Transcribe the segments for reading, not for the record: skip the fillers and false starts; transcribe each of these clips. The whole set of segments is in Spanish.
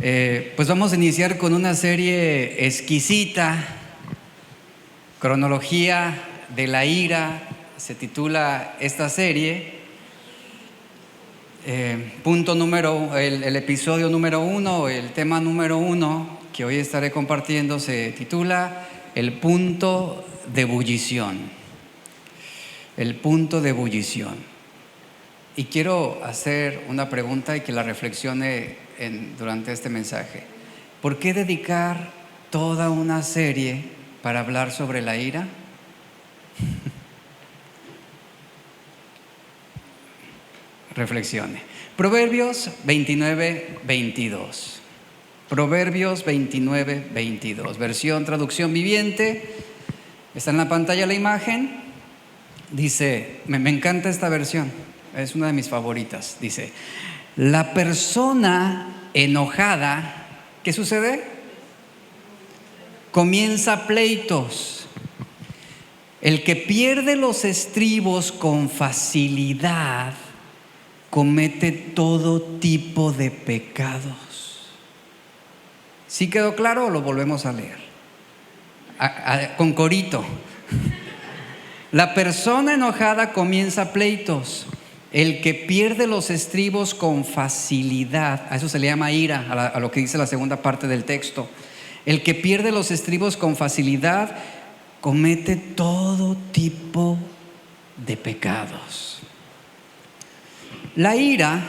Pues vamos a iniciar con una serie exquisita, Cronología de la ira, se titula esta serie. El episodio número 1, el tema número 1 que hoy estaré compartiendo se titula El punto de ebullición. El punto de ebullición. Y quiero hacer una pregunta y que la reflexione durante este mensaje. ¿Por qué dedicar toda una serie para hablar sobre la ira? Reflexione. Proverbios 29:22. Proverbios 29:22. Versión traducción viviente. Está en la pantalla la imagen. Dice, me encanta esta versión. Es una de mis favoritas. Dice, la persona enojada, ¿qué sucede? Comienza pleitos. El que pierde los estribos con facilidad comete todo tipo de pecados. ¿Sí quedó claro o lo volvemos a leer? Con corito. La persona enojada comienza pleitos. El que pierde los estribos con facilidad, a eso se le llama ira, a lo que dice la segunda parte del texto. El que pierde los estribos con facilidad comete todo tipo de pecados. La ira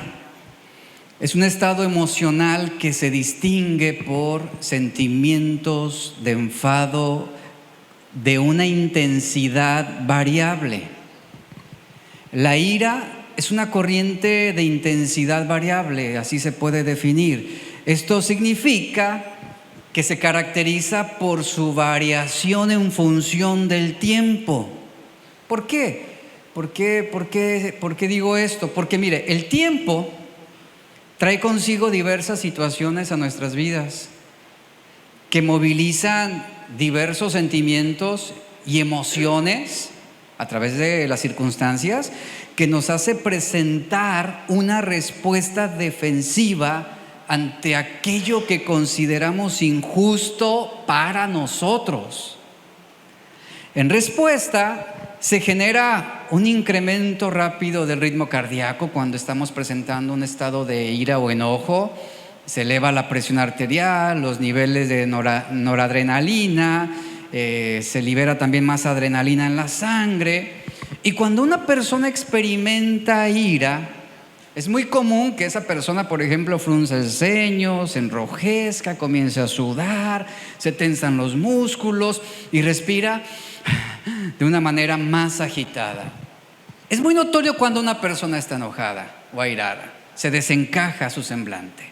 es un estado emocional que se distingue por sentimientos de enfado de una intensidad variable. La ira es una corriente de intensidad variable, así se puede definir. Esto significa que se caracteriza por su variación en función del tiempo. ¿Por qué? ¿Por qué digo esto? Porque mire, el tiempo trae consigo diversas situaciones a nuestras vidas que movilizan diversos sentimientos y emociones a través de las circunstancias, que nos hace presentar una respuesta defensiva ante aquello que consideramos injusto para nosotros. En respuesta, se genera un incremento rápido del ritmo cardíaco cuando estamos presentando un estado de ira o enojo. Se eleva la presión arterial, los niveles de noradrenalina, se libera también más adrenalina en la sangre. Y cuando una persona experimenta ira, es muy común que esa persona, por ejemplo, frunza el ceño, se enrojezca, comience a sudar, se tensan los músculos y respira de una manera más agitada. Es muy notorio cuando una persona está enojada o airada, se desencaja su semblante.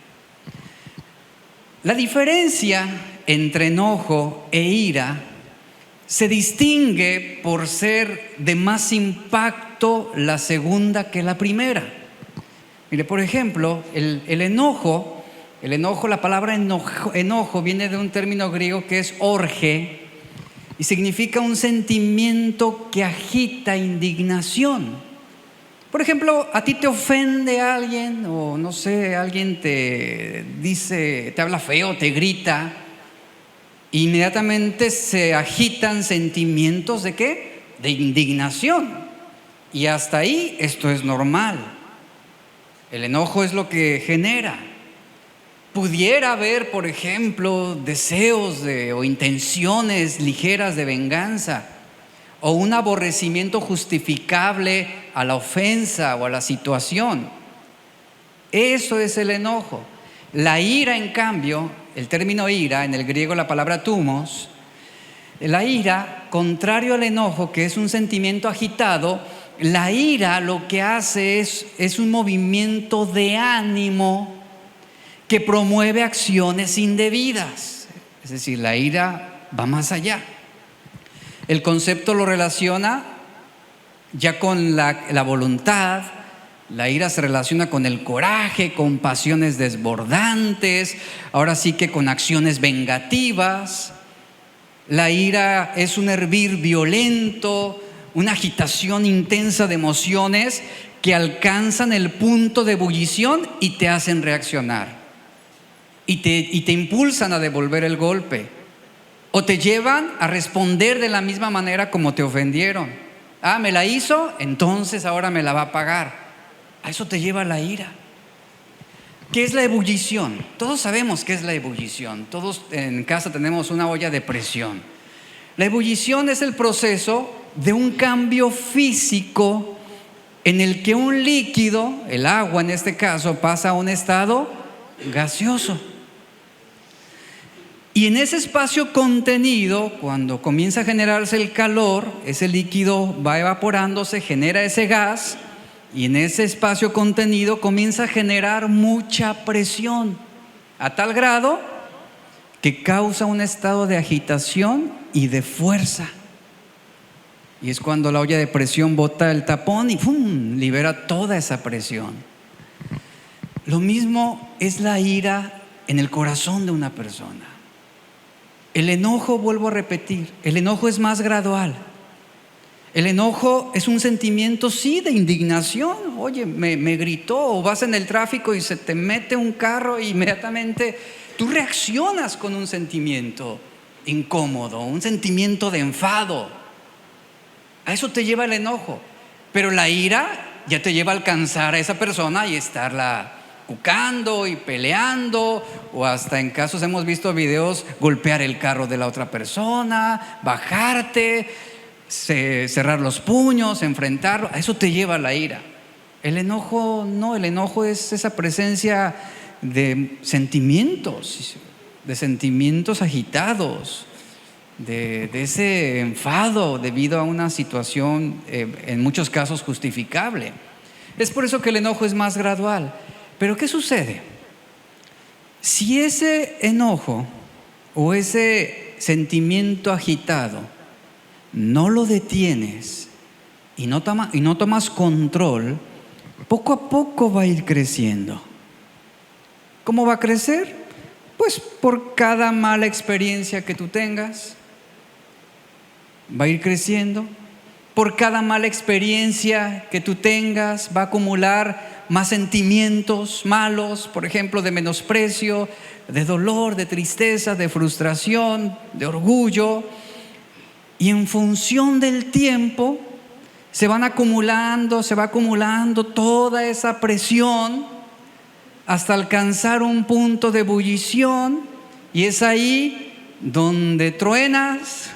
La diferencia entre enojo e ira se distingue por ser de más impacto la segunda que la primera. Mire, por ejemplo, el enojo, la palabra enojo viene de un término griego que es orge y significa un sentimiento que agita indignación. Por ejemplo, a ti te ofende alguien o no sé, alguien te dice, te habla feo, te grita. Inmediatamente se agitan sentimientos ¿de qué? De indignación. Y hasta ahí esto es normal. El enojo es lo que genera. Pudiera haber, por ejemplo, deseos o intenciones ligeras de venganza o un aborrecimiento justificable a la ofensa o a la situación. Eso es el enojo. La ira, en cambio, el término ira, en el griego la palabra thumos, la ira, contrario al enojo, que es un sentimiento agitado, la ira lo que hace es un movimiento de ánimo que promueve acciones indebidas. Es decir, la ira va más allá. El concepto lo relaciona ya con la voluntad. La ira se relaciona con el coraje, con pasiones desbordantes, ahora sí que con acciones vengativas. La ira es un hervir violento, una agitación intensa de emociones que alcanzan el punto de ebullición y te hacen reaccionar. y te impulsan a devolver el golpe, o te llevan a responder de la misma manera como te ofendieron. Me la hizo, entonces ahora me la va a pagar. A eso te lleva la ira. ¿Qué es la ebullición? Todos sabemos qué es la ebullición. Todos en casa tenemos una olla de presión. La ebullición es el proceso de un cambio físico en el que un líquido, el agua en este caso, pasa a un estado gaseoso. Y en ese espacio contenido, cuando comienza a generarse el calor, ese líquido va evaporándose, genera ese gas, y en ese espacio contenido comienza a generar mucha presión, a tal grado que causa un estado de agitación y de fuerza. Y es cuando la olla de presión bota el tapón y ¡pum!, libera toda esa presión. Lo mismo es la ira en el corazón de una persona. El enojo, vuelvo a repetir, el enojo es más gradual. El enojo es un sentimiento, sí, de indignación. Oye, me gritó, o vas en el tráfico y se te mete un carro e inmediatamente tú reaccionas con un sentimiento incómodo, un sentimiento de enfado. A eso te lleva el enojo. Pero la ira ya te lleva a alcanzar a esa persona y estarla cucando y peleando, o hasta en casos hemos visto videos, golpear el carro de la otra persona, bajarte, cerrar los puños, enfrentarlo. A eso te lleva la ira. El enojo no, el enojo es esa presencia de sentimientos agitados, de ese enfado debido a una situación en muchos casos justificable. Es por eso que el enojo es más gradual. Pero ¿qué sucede? Si ese enojo o ese sentimiento agitado no lo detienes y no tomas control, poco a poco va a ir creciendo. ¿Cómo va a crecer? Pues por cada mala experiencia que tú tengas, va a ir creciendo. Por cada mala experiencia que tú tengas, va a acumular más sentimientos malos, por ejemplo, de menosprecio, de dolor, de tristeza, de frustración, de orgullo. Y en función del tiempo se va acumulando toda esa presión hasta alcanzar un punto de ebullición, y es ahí donde truenas,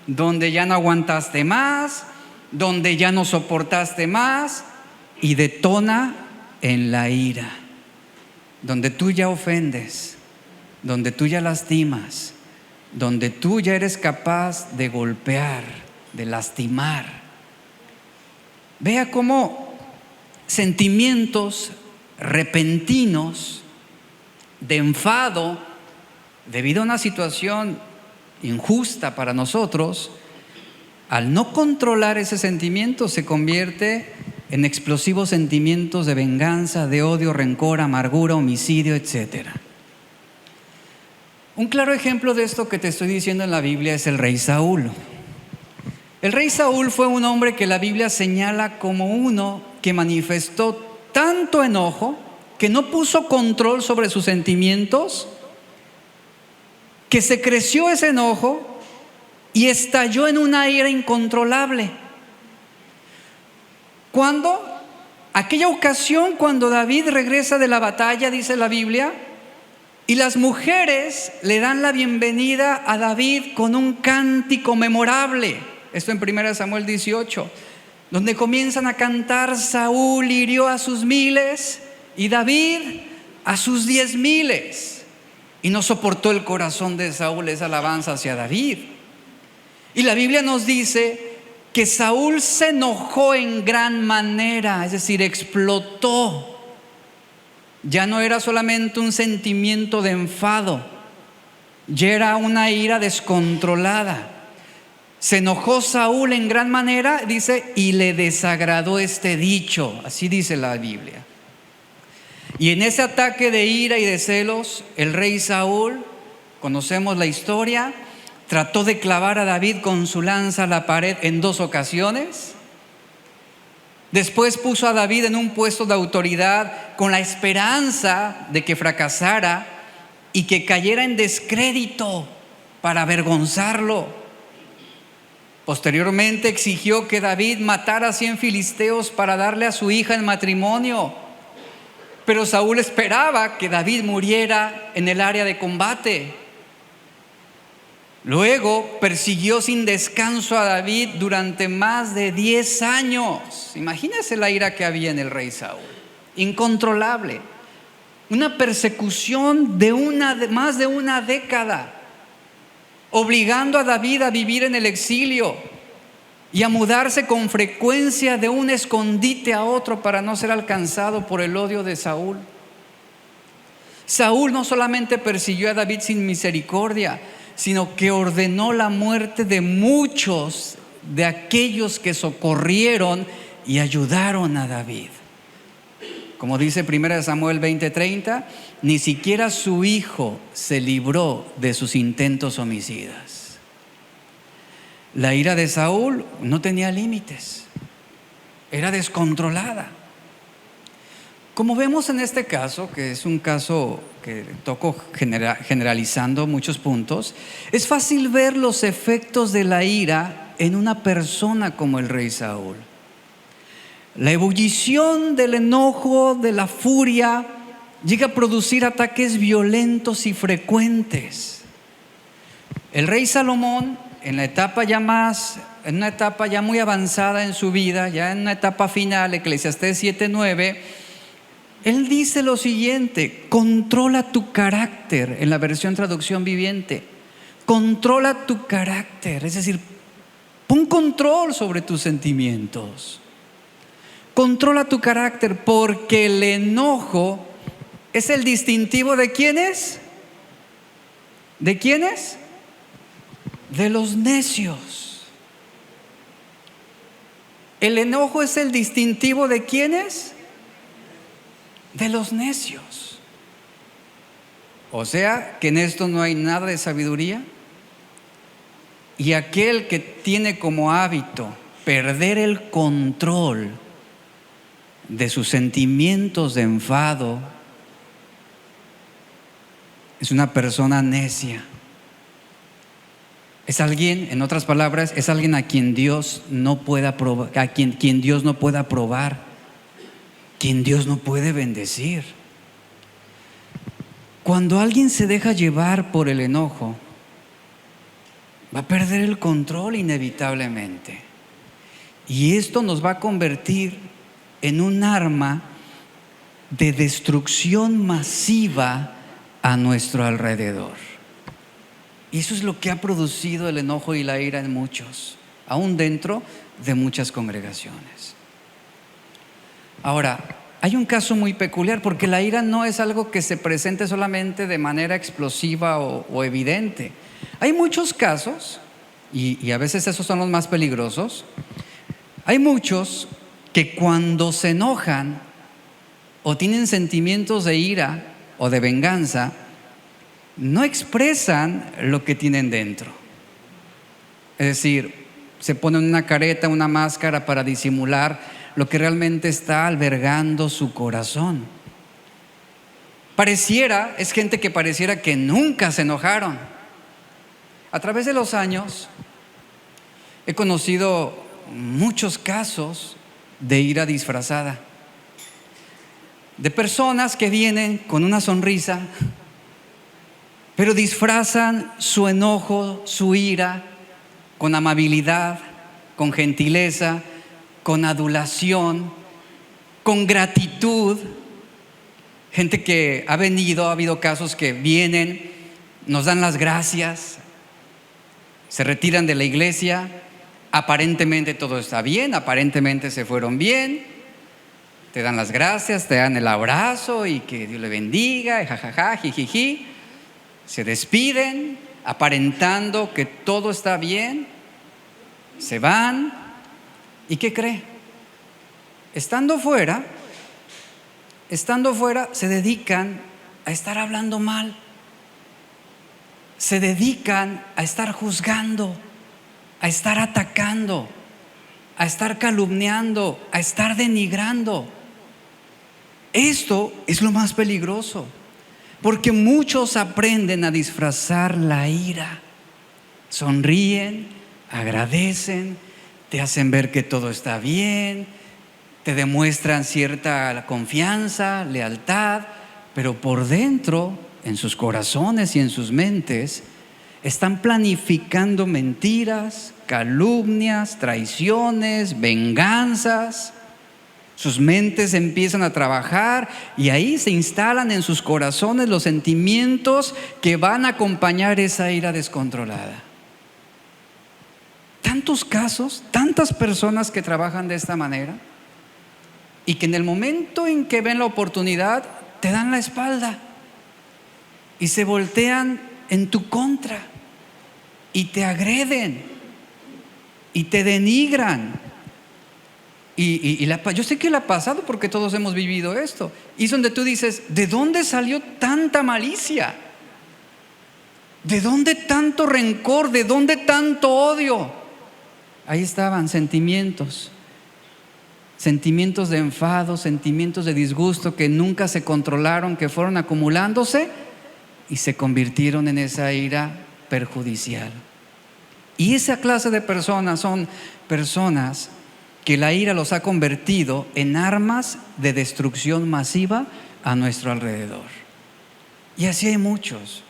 donde ya no aguantaste más, donde ya no soportaste más y detona en la ira, donde tú ya ofendes, donde tú ya lastimas, donde tú ya eres capaz de golpear, de lastimar. Vea cómo sentimientos repentinos de enfado debido a una situación injusta para nosotros, al no controlar ese sentimiento, se convierte en explosivos sentimientos de venganza, de odio, rencor, amargura, homicidio, etc. Un claro ejemplo de esto que te estoy diciendo en la Biblia es el rey Saúl. El rey Saúl fue un hombre que la Biblia señala como uno que manifestó tanto enojo, que no puso control sobre sus sentimientos, que se creció ese enojo y estalló en una ira incontrolable. Aquella ocasión cuando David regresa de la batalla, dice la Biblia, y las mujeres le dan la bienvenida a David con un cántico memorable. Esto en 1 Samuel 18, donde comienzan a cantar: Saúl hirió a sus 1000 y David a sus 10,000. Y no soportó el corazón de Saúl esa alabanza hacia David. Y la Biblia nos dice que Saúl se enojó en gran manera, es decir, explotó. Ya no era solamente un sentimiento de enfado, ya era una ira descontrolada. Se enojó Saúl en gran manera, dice, y le desagradó este dicho, así dice la Biblia. Y en ese ataque de ira y de celos, el rey Saúl, conocemos la historia, trató de clavar a David con su lanza a la pared en 2 ocasiones. Después puso a David en un puesto de autoridad con la esperanza de que fracasara, y que cayera en descrédito para avergonzarlo. Posteriormente exigió que David matara a 100 filisteos para darle a su hija en matrimonio. Pero Saúl esperaba que David muriera en el área de combate. Luego persiguió sin descanso a David durante más de 10 años. Imagínense la ira que había en el rey Saúl. Incontrolable. Una persecución de más de una década, obligando a David a vivir en el exilio y a mudarse con frecuencia de un escondite a otro para no ser alcanzado por el odio de Saúl. Saúl no solamente persiguió a David sin misericordia, sino que ordenó la muerte de muchos de aquellos que socorrieron y ayudaron a David. Como dice 1 Samuel 20:30, ni siquiera su hijo se libró de sus intentos homicidas. La ira de Saúl no tenía límites, era descontrolada. Como vemos en este caso, que es un caso que toco generalizando muchos puntos, es fácil ver los efectos de la ira en una persona como el rey Saúl. La ebullición del enojo, de la furia, llega a producir ataques violentos y frecuentes. El rey Salomón, en una etapa ya muy avanzada en su vida, ya en una etapa final, Eclesiastés 7:9, él dice lo siguiente: controla tu carácter, en la versión traducción viviente. Controla tu carácter, es decir, pon control sobre tus sentimientos. Controla tu carácter, porque el enojo es el distintivo ¿de quiénes? ¿De quiénes? De los necios. El enojo es el distintivo ¿de quiénes? De los necios. O sea, que en esto no hay nada de sabiduría. Y aquel que tiene como hábito perder el control de sus sentimientos de enfado es una persona necia. Es alguien, en otras palabras, es alguien a quien Dios no pueda probar, a quien Dios no pueda aprobar, quien Dios no puede bendecir. Cuando alguien se deja llevar por el enojo, va a perder el control inevitablemente. Y esto nos va a convertir en un arma de destrucción masiva a nuestro alrededor. Y eso es lo que ha producido el enojo y la ira en muchos, aún dentro de muchas congregaciones. Ahora, hay un caso muy peculiar, porque la ira no es algo que se presente solamente de manera explosiva o evidente. Hay muchos casos, y a veces esos son los más peligrosos. Hay muchos que cuando se enojan o tienen sentimientos de ira o de venganza, no expresan lo que tienen dentro. Es decir, se ponen una careta, una máscara para disimular lo que realmente está albergando su corazón. Es gente que pareciera que nunca se enojaron. A través de los años he conocido muchos casos de ira disfrazada, de personas que vienen con una sonrisa, pero disfrazan su enojo, su ira, con amabilidad, con gentileza, con adulación, con gratitud. Gente que ha habido casos que vienen, nos dan las gracias, se retiran de la iglesia, aparentemente todo está bien, aparentemente se fueron bien, te dan las gracias, te dan el abrazo y que Dios le bendiga, y jajaja, jijiji. Se despiden aparentando que todo está bien, se van. ¿Y qué cree? Estando fuera, se dedican a estar hablando mal, se dedican a estar juzgando, a estar atacando, a estar calumniando, a estar denigrando. Esto es lo más peligroso, Porque muchos aprenden a disfrazar la ira. Sonríen, agradecen, te hacen ver que todo está bien, te demuestran cierta confianza, lealtad, pero por dentro, en sus corazones y en sus mentes, están planificando mentiras, calumnias, traiciones, venganzas. Sus mentes empiezan a trabajar y ahí se instalan en sus corazones los sentimientos que van a acompañar esa ira descontrolada. Tantos casos, tantas personas que trabajan de esta manera y que en el momento en que ven la oportunidad te dan la espalda y se voltean en tu contra y te agreden y te denigran. Yo sé que le ha pasado porque todos hemos vivido esto. Y es donde tú dices, ¿de dónde salió tanta malicia? ¿De dónde tanto rencor? ¿De dónde tanto odio? Ahí estaban sentimientos de enfado, sentimientos de disgusto que nunca se controlaron, que fueron acumulándose y se convirtieron en esa ira perjudicial. Y esa clase de personas son personas que la ira los ha convertido en armas de destrucción masiva a nuestro alrededor. Y así hay muchos.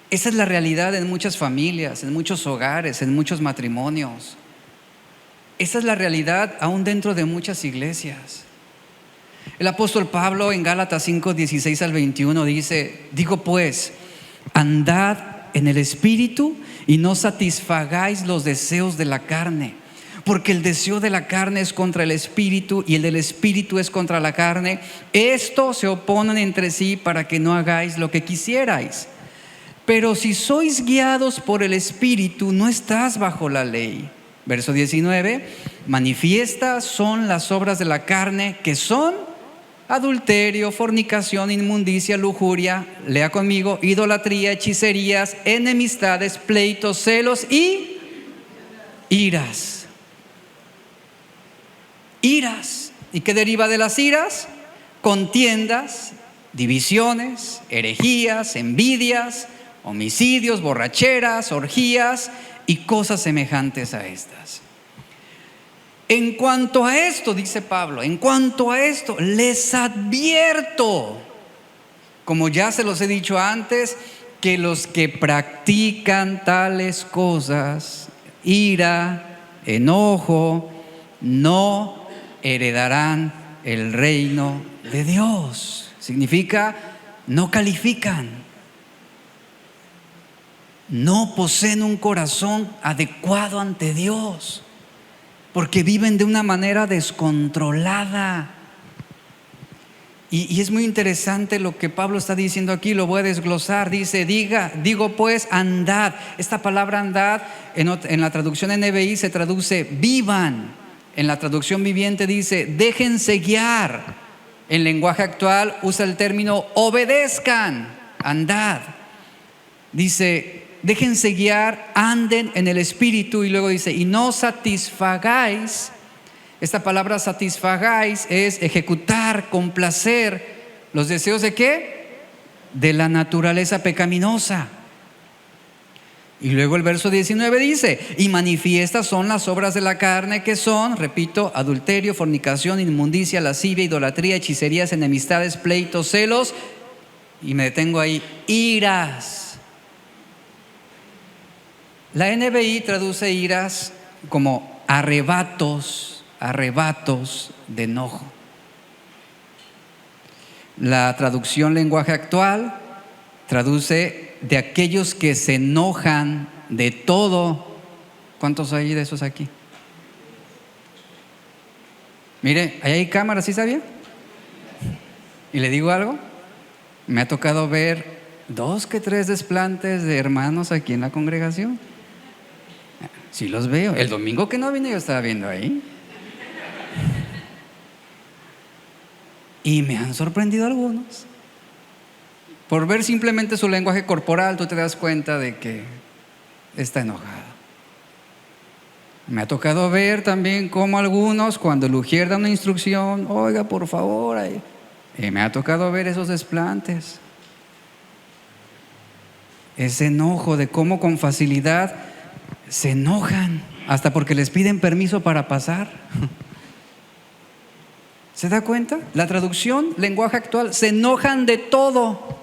Esa es la realidad en muchas familias, en muchos hogares, en muchos matrimonios. Esa es la realidad aún dentro de muchas iglesias. El apóstol Pablo en Gálatas 5, 16 al 21 dice: digo pues, andad en el Espíritu y no satisfagáis los deseos de la carne. Porque el deseo de la carne es contra el Espíritu y el del Espíritu es contra la carne. Estos se oponen entre sí para que no hagáis lo que quisierais. Pero si sois guiados por el Espíritu, no estás bajo la ley. Verso 19, manifiestas son las obras de la carne, que son adulterio, fornicación, inmundicia, lujuria, lea conmigo, idolatría, hechicerías, enemistades, pleitos, celos y iras. Iras. ¿Y qué deriva de las iras? Contiendas, divisiones, herejías, envidias, homicidios, borracheras, orgías y cosas semejantes a estas. En cuanto a esto, dice Pablo, en cuanto a esto, les advierto, como ya se los he dicho antes, que los que practican tales cosas, ira, enojo, no heredarán el reino de Dios. Significa, no califican, no poseen un corazón adecuado ante Dios, porque viven de una manera descontrolada. Y es muy interesante lo que Pablo está diciendo aquí, lo voy a desglosar. Dice, digo pues, andad. Esta palabra andad en la traducción NBI se traduce vivan. En la traducción viviente dice, déjense guiar. En lenguaje actual usa el término obedezcan, andad. Dice, déjense guiar, anden en el Espíritu. Y luego dice, y no satisfagáis. Esta palabra satisfagáis es ejecutar, complacer los deseos ¿de qué? De la naturaleza pecaminosa. Y luego el verso 19 dice, y manifiestas son las obras de la carne, que son, repito, adulterio, fornicación, inmundicia, lascivia, idolatría, hechicerías, enemistades, pleitos, celos, y me detengo ahí, iras. La NBI traduce iras como arrebatos de enojo. La traducción lenguaje actual traduce de aquellos que se enojan de todo. ¿Cuántos hay de esos aquí? Mire, ahí hay cámaras, ¿sí sabía? Y le digo algo, me ha tocado ver 2 que 3 desplantes de hermanos aquí en la congregación. Sí los veo. El domingo que no vine yo estaba viendo ahí. Y me han sorprendido algunos. Por ver simplemente su lenguaje corporal, tú te das cuenta de que está enojado. Me ha tocado ver también cómo algunos, cuando el ujier da una instrucción, oiga, por favor, me ha tocado ver esos desplantes. ese enojo, de cómo con facilidad se enojan, hasta porque les piden permiso para pasar. ¿Se da cuenta? La traducción, lenguaje actual, se enojan de todo.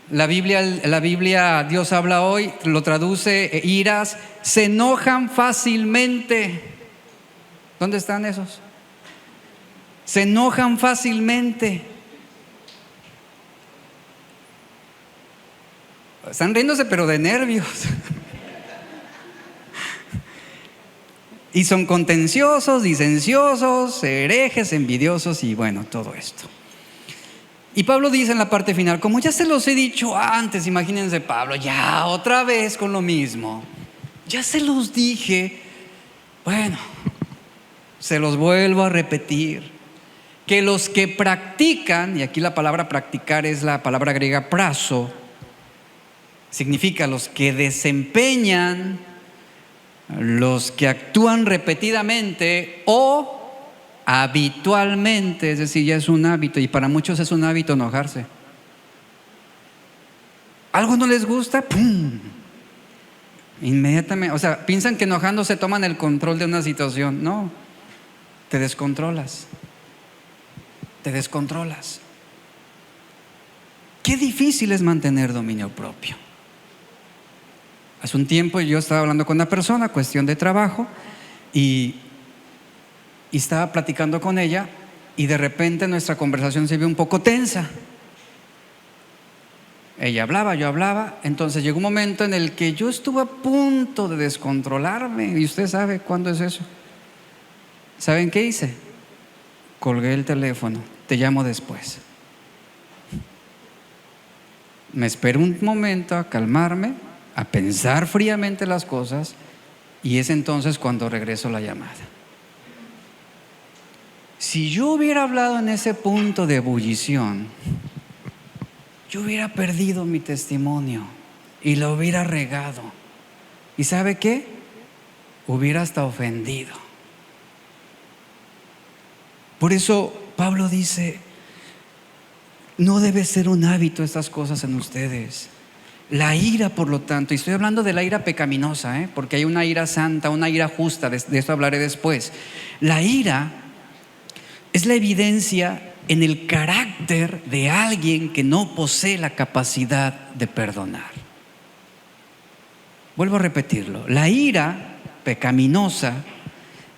La Biblia, Dios habla hoy, lo traduce iras, se enojan fácilmente. ¿Dónde están esos? Se enojan fácilmente. Están riéndose pero de nervios. Y son contenciosos, disenciosos, herejes, envidiosos y bueno, todo esto. Y Pablo dice en la parte final, como ya se los he dicho antes, imagínense Pablo, ya otra vez con lo mismo. Ya se los dije, bueno, se los vuelvo a repetir, que los que practican, y aquí la palabra practicar es la palabra griega prazo, significa los que desempeñan, los que actúan repetidamente o habitualmente, es decir, ya es un hábito, y para muchos es un hábito enojarse. Algo no les gusta, ¡pum! Inmediatamente, o sea, piensan que enojándose toman el control de una situación. No, te descontrolas. Te descontrolas. Qué difícil es mantener dominio propio. Hace un tiempo yo estaba hablando con una persona, cuestión de trabajo, y estaba platicando con ella y de repente nuestra conversación se vio un poco tensa. Ella hablaba, yo hablaba, entonces llegó un momento en el que yo estuve a punto de descontrolarme y usted sabe cuándo es eso. ¿Saben qué hice? Colgué el teléfono, te llamo después. Me esperé un momento a calmarme, a pensar fríamente las cosas y es entonces cuando regreso la llamada. Si yo hubiera hablado en ese punto de ebullición, yo hubiera perdido mi testimonio y lo hubiera regado. ¿Y sabe qué? Hubiera hasta ofendido. Por eso Pablo dice, no debe ser un hábito estas cosas en ustedes. La ira, por lo tanto, y estoy hablando de la ira pecaminosa, porque hay una ira santa, una ira justa, de esto hablaré después. La ira es la evidencia en el carácter de alguien que no posee la capacidad de perdonar. Vuelvo a repetirlo. La ira pecaminosa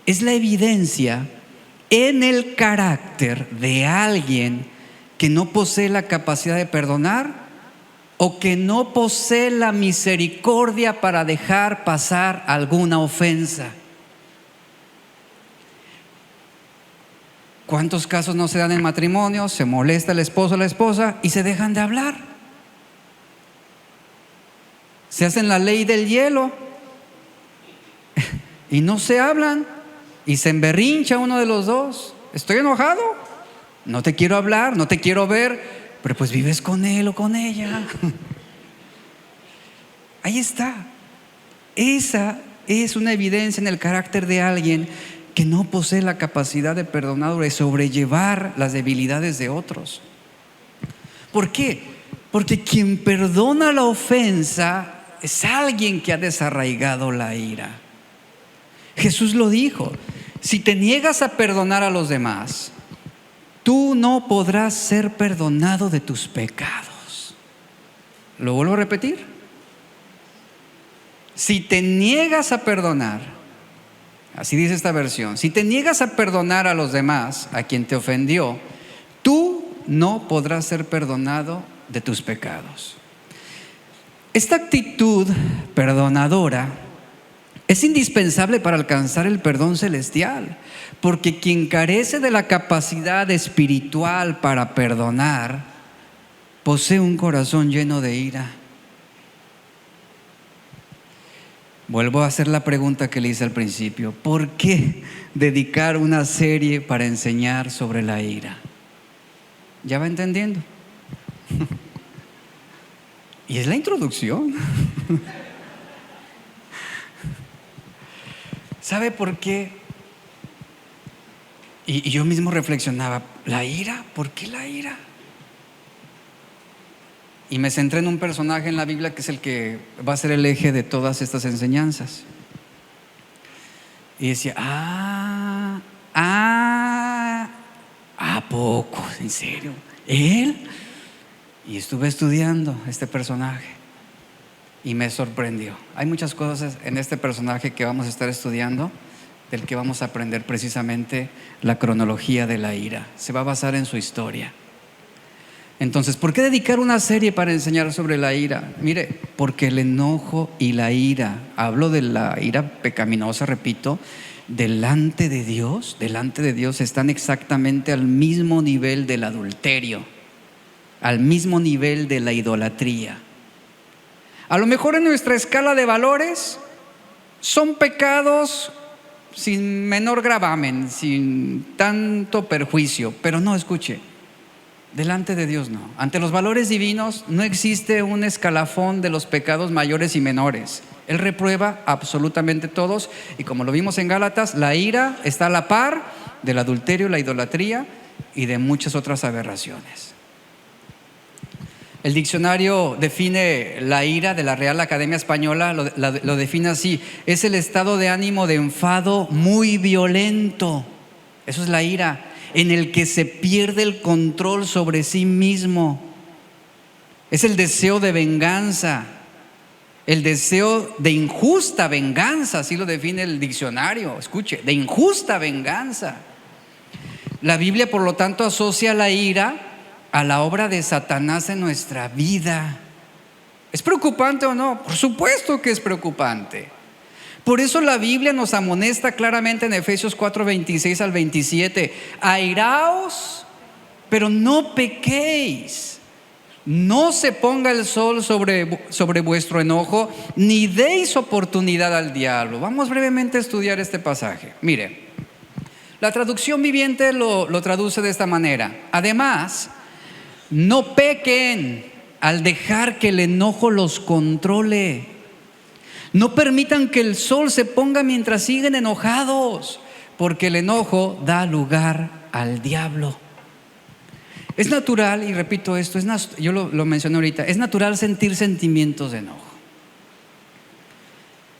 es la evidencia en el carácter de alguien que no posee la capacidad de perdonar o que no posee la misericordia para dejar pasar alguna ofensa. ¿Cuántos casos no se dan en matrimonio? Se molesta el esposo o la esposa y se dejan de hablar. Se hacen la ley del hielo y no se hablan y se emberrincha uno de los dos. Estoy enojado, no te quiero hablar, no te quiero ver, pero pues vives con él o con ella. Ahí está. Esa es una evidencia en el carácter de alguien que no posee la capacidad de perdonar o de sobrellevar las debilidades de otros. ¿Por qué? Porque quien perdona la ofensa es alguien que ha desarraigado la ira. Jesús lo dijo: si te niegas a perdonar a los demás, tú no podrás ser perdonado de tus pecados. ¿Lo vuelvo a repetir? Si te niegas a perdonar, así dice esta versión, si te niegas a perdonar a los demás, a quien te ofendió, tú no podrás ser perdonado de tus pecados. Esta actitud perdonadora es indispensable para alcanzar el perdón celestial, porque quien carece de la capacidad espiritual para perdonar, posee un corazón lleno de ira. Vuelvo a hacer la pregunta que le hice al principio: ¿por qué dedicar una serie para enseñar sobre la ira? ¿Ya va entendiendo? Y es la introducción. ¿Sabe por qué? Y yo mismo reflexionaba: ¿la ira? ¿Por qué la ira? y me centré en un personaje en la Biblia que es el que va a ser el eje de todas estas enseñanzas. Y decía, ¿a poco? ¿En serio? ¿Él? Y estuve estudiando este personaje y me sorprendió. Hay muchas cosas en este personaje que vamos a estar estudiando, del que vamos a aprender precisamente la cronología de la ira. Se va a basar en su historia. Entonces, ¿por qué dedicar una serie para enseñar sobre la ira? Mire, porque el enojo y la ira, hablo de la ira pecaminosa, repito, delante de Dios están exactamente al mismo nivel del adulterio, al mismo nivel de la idolatría. A lo mejor en nuestra escala de valores son pecados sin menor gravamen, sin tanto perjuicio, pero no, escuche, delante de Dios no. Ante los valores divinos no existe un escalafón de los pecados mayores y menores. Él reprueba absolutamente todos, y como lo vimos en Gálatas, la ira está a la par del adulterio, la idolatría y de muchas otras aberraciones. El diccionario define la ira de la Real Academia Española, lo define así: es el estado de ánimo de enfado muy violento. Eso es la ira, en el que se pierde el control sobre sí mismo. Es el deseo de venganza, el deseo de injusta venganza, así lo define el diccionario. Escuche, de injusta venganza. La Biblia, por lo tanto, asocia la ira a la obra de Satanás en nuestra vida. ¿Es preocupante o no? Por supuesto que es preocupante. Por eso la Biblia nos amonesta claramente en Efesios 4, 26 al 27: airaos, pero no pequéis. No se ponga el sol sobre vuestro enojo, ni deis oportunidad al diablo. Vamos brevemente a estudiar este pasaje. Mire, la traducción viviente lo traduce de esta manera: además, no pequen al dejar que el enojo los controle. No permitan que el sol se ponga mientras siguen enojados, porque el enojo da lugar al diablo. Es natural, y repito esto, yo lo mencioné ahorita, es natural sentir sentimientos de enojo.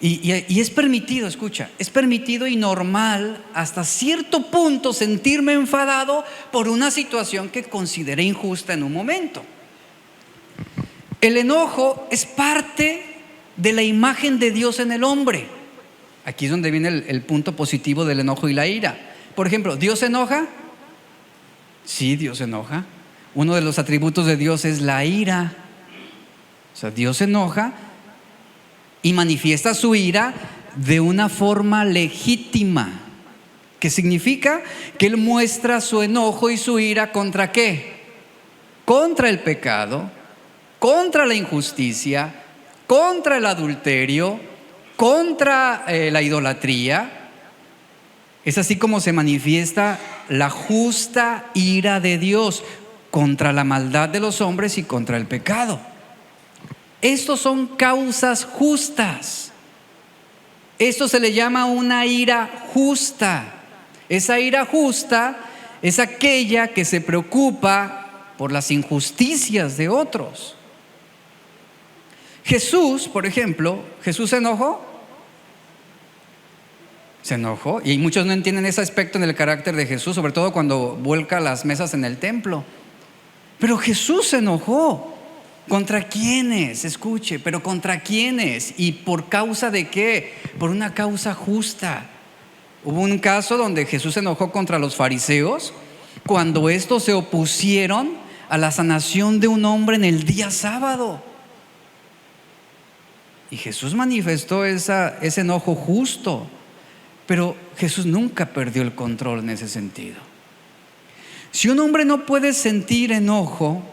Y es permitido, escucha, es permitido y normal hasta cierto punto sentirme enfadado por una situación que consideré injusta en un momento. El enojo es parte de la imagen de Dios en el hombre. Aquí es donde viene el punto positivo del enojo y la ira. Por ejemplo, ¿Dios se enoja? Sí, Dios se enoja. Uno de los atributos de Dios es la ira. O sea, Dios se enoja y manifiesta su ira de una forma legítima, que significa que Él muestra su enojo y su ira ¿contra qué? Contra el pecado, contra la injusticia, contra el adulterio, contra la idolatría. Es así como se manifiesta la justa ira de Dios contra la maldad de los hombres y contra el pecado. Estos son causas justas. Esto se le llama una ira justa. Esa ira justa es aquella que se preocupa por las injusticias de otros. Jesús, por ejemplo, ¿Jesús se enojó? Se enojó, y muchos no entienden ese aspecto en el carácter de Jesús, sobre todo cuando vuelca las mesas en el templo. Pero Jesús se enojó. ¿Contra quiénes? Escuche, pero ¿contra quiénes? ¿Y por causa de qué? Por una causa justa. Hubo un caso donde Jesús se enojó contra los fariseos cuando estos se opusieron a la sanación de un hombre en el día sábado. Y Jesús manifestó ese enojo justo, pero Jesús nunca perdió el control en ese sentido. Si un hombre no puede sentir enojo,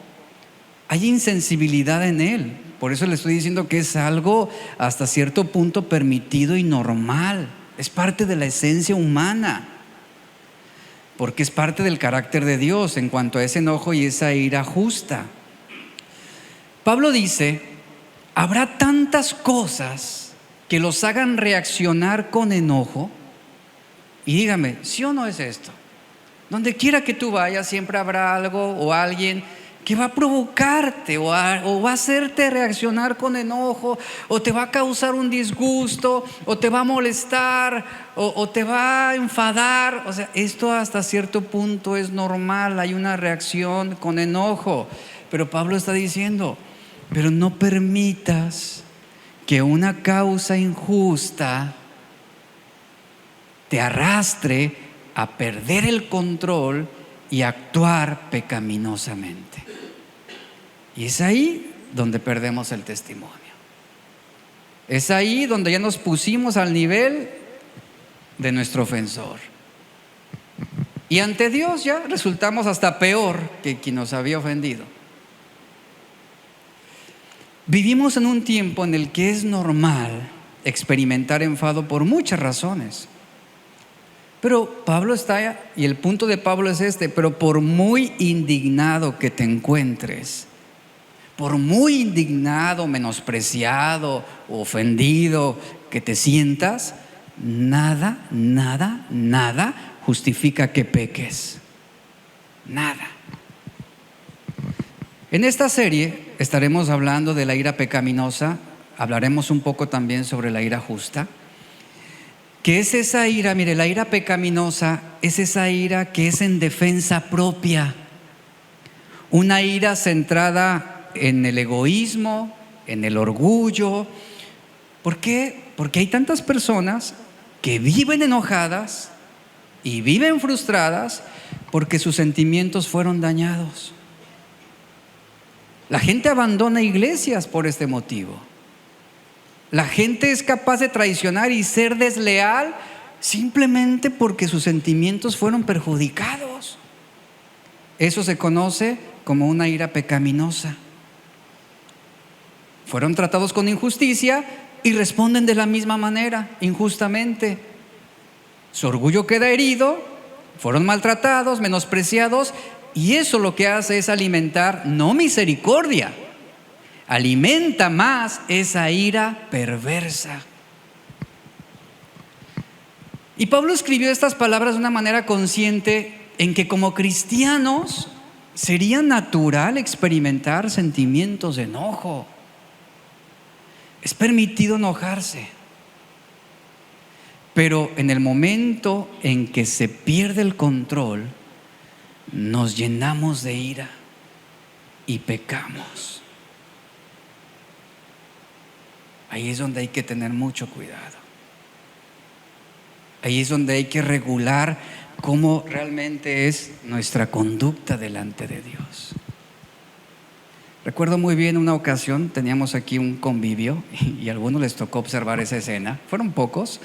hay insensibilidad en él. Por eso le estoy diciendo que es algo hasta cierto punto permitido y normal. Es parte de la esencia humana, porque es parte del carácter de Dios en cuanto a ese enojo y esa ira justa. Pablo dice: habrá tantas cosas que los hagan reaccionar con enojo. Y dígame, ¿sí o no es esto? Donde quiera que tú vayas siempre habrá algo o alguien que va a provocarte o va a hacerte reaccionar con enojo, o te va a causar un disgusto, o te va a molestar, o te va a enfadar. O sea, esto hasta cierto punto es normal, hay una reacción con enojo. Pero Pablo está diciendo, pero no permitas que una causa injusta te arrastre a perder el control y actuar pecaminosamente. Y es ahí donde perdemos el testimonio. Es ahí donde ya nos pusimos al nivel de nuestro ofensor. Y ante Dios ya resultamos hasta peor que quien nos había ofendido. Vivimos en un tiempo en el que es normal experimentar enfado por muchas razones. Pero Pablo está, y el punto de Pablo es este: pero por muy indignado que te encuentres, por muy indignado, menospreciado, ofendido que te sientas, nada justifica que peques. Nada. En esta serie estaremos hablando de la ira pecaminosa. Hablaremos un poco también sobre la ira justa. ¿Qué es esa ira? Mire, la ira pecaminosa es esa ira que es en defensa propia. Una ira centrada en el egoísmo, en el orgullo. ¿Por qué? Porque hay tantas personas que viven enojadas y viven frustradas porque sus sentimientos fueron dañados. La gente abandona iglesias por este motivo. La gente es capaz de traicionar y ser desleal simplemente porque sus sentimientos fueron perjudicados. Eso se conoce como una ira pecaminosa. Fueron tratados con injusticia y responden de la misma manera, injustamente. Su orgullo queda herido, fueron maltratados, menospreciados, y eso lo que hace es alimentar no misericordia, alimenta más esa ira perversa. Y Pablo escribió estas palabras de una manera consciente en que como cristianos sería natural experimentar sentimientos de enojo. Es permitido enojarse, pero en el momento en que se pierde el control, nos llenamos de ira y pecamos. Ahí es donde hay que tener mucho cuidado. Ahí es donde hay que regular cómo realmente es nuestra conducta delante de Dios. Recuerdo muy bien una ocasión, teníamos aquí un convivio y a algunos les tocó observar esa escena, fueron pocos,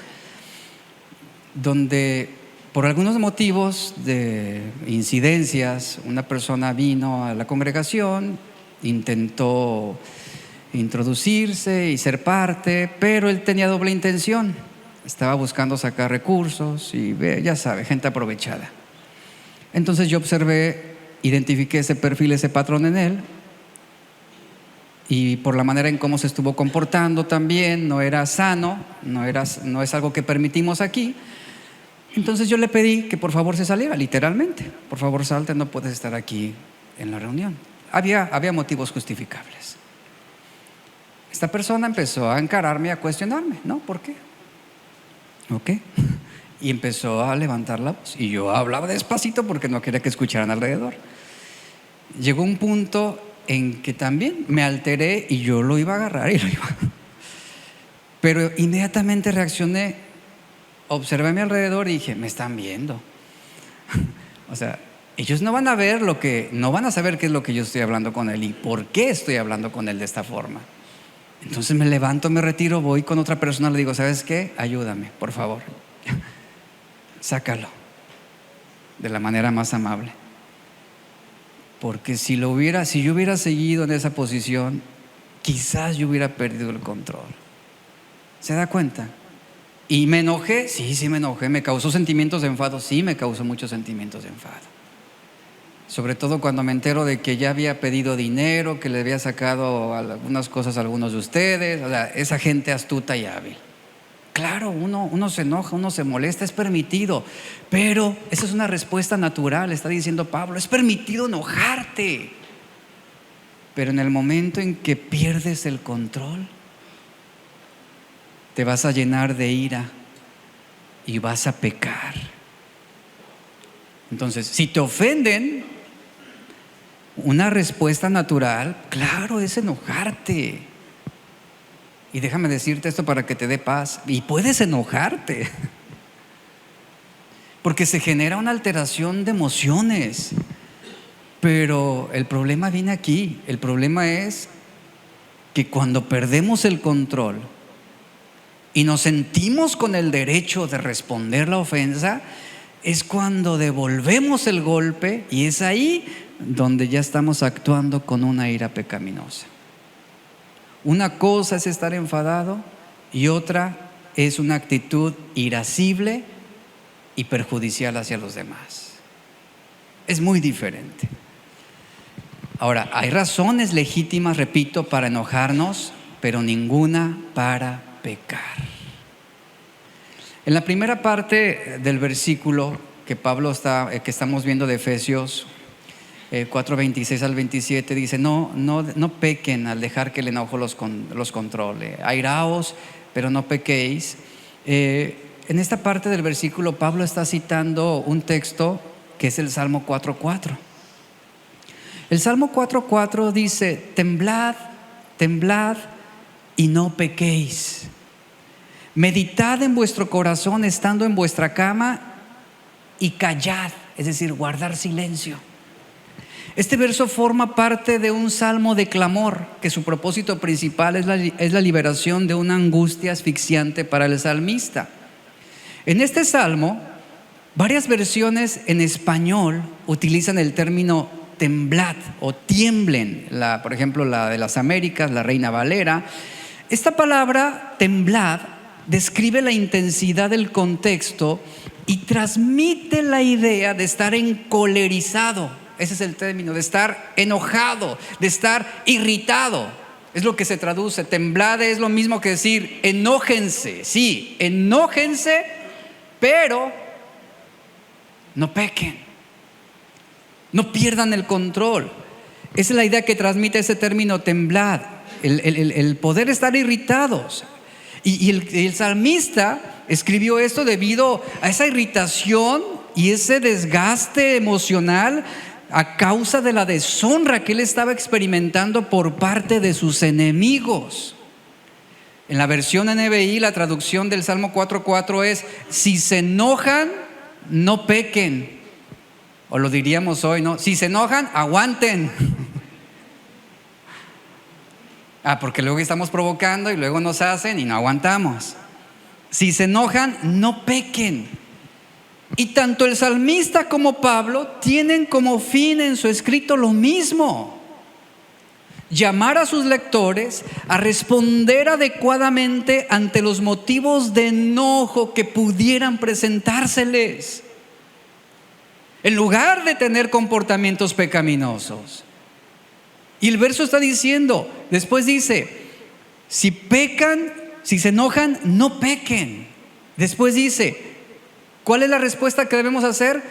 donde por algunos motivos de incidencias, una persona vino a la congregación, intentó introducirse y ser parte, pero él tenía doble intención. Estaba buscando sacar recursos y ya sabe, gente aprovechada. Entonces yo observé, identifiqué ese perfil, ese patrón en él, y por la manera en cómo se estuvo comportando también no era sano, no es algo que permitimos aquí. Entonces yo le pedí que por favor se saliera, literalmente. Por favor, salte, no puedes estar aquí en la reunión. Había motivos justificables. Esta persona empezó a encararme, a cuestionarme, ¿no? ¿Por qué? ¿Ok? Y empezó a levantar la voz. Y yo hablaba despacito porque no quería que escucharan alrededor. Llegó un punto en que también me alteré y yo lo iba a agarrar pero inmediatamente reaccioné, observé a mi alrededor y dije, me están viendo. O sea, ellos no van a ver no van a saber qué es lo que yo estoy hablando con él y por qué estoy hablando con él de esta forma. Entonces me levanto, me retiro, voy con otra persona, le digo, ¿sabes qué? Ayúdame, por favor. Sácalo de la manera más amable. Porque si yo hubiera seguido en esa posición, quizás yo hubiera perdido el control. ¿Se da cuenta? Y me enojé, sí me enojé. Me causó sentimientos de enfado, sí me causó muchos sentimientos de enfado. Sobre todo cuando me entero de que ya había pedido dinero, que le había sacado algunas cosas a algunos de ustedes. O sea, esa gente astuta y hábil. Claro, uno se enoja, uno se molesta, es permitido, pero esa es una respuesta natural, está diciendo Pablo, es permitido enojarte, Pero en el momento en que pierdes el control, te vas a llenar de ira y vas a pecar. Entonces, si te ofenden, una respuesta natural, claro, es enojarte. Y déjame decirte esto para que te dé paz. Y puedes enojarte, porque se genera una alteración de emociones. Pero el problema viene aquí. El problema es que cuando perdemos el control y nos sentimos con el derecho de responder la ofensa, es cuando devolvemos el golpe, y es ahí donde ya estamos actuando con una ira pecaminosa. Una cosa es estar enfadado y otra es una actitud irascible y perjudicial hacia los demás. Es muy diferente. Ahora, hay razones legítimas, repito, para enojarnos, pero ninguna para pecar. En la primera parte del versículo que que estamos viendo de Efesios 4:26 al 27, dice: no pequen al dejar que el enojo los controle. Airaos, pero no pequéis. En esta parte del versículo Pablo está citando un texto que es el Salmo 4:4. El Salmo 4:4 dice: temblad, temblad y no pequéis. Meditad en vuestro corazón estando en vuestra cama y callad, es decir, guardar silencio. Este verso forma parte de un salmo de clamor, que su propósito principal es la liberación de una angustia asfixiante para el salmista. En este salmo, varias versiones en español utilizan el término temblad o tiemblen. Por ejemplo, la de las Américas, la Reina Valera. Esta palabra temblad describe la intensidad del contexto y transmite la idea de estar encolerizado. Ese es el término, de estar enojado, de estar irritado. Es lo que se traduce. Temblad es lo mismo que decir enójense. Sí, enójense, pero no pequen. No pierdan el control. Esa es la idea que transmite ese término temblad, el poder estar irritados. Y el salmista escribió esto debido a esa irritación y ese desgaste emocional a causa de la deshonra que él estaba experimentando por parte de sus enemigos. En la versión NBI, la traducción del Salmo 4:4 es: si se enojan, no pequen. O lo diríamos hoy, ¿no? Si se enojan, aguanten. Porque luego estamos provocando y luego nos hacen y no aguantamos. Si se enojan, no pequen. Y tanto el salmista como Pablo tienen como fin en su escrito lo mismo: llamar a sus lectores a responder adecuadamente ante los motivos de enojo que pudieran presentárseles, en lugar de tener comportamientos pecaminosos. Y el verso está diciendo, después dice: si pecan, si se enojan, no pequen. Después dice: ¿cuál es la respuesta que debemos hacer?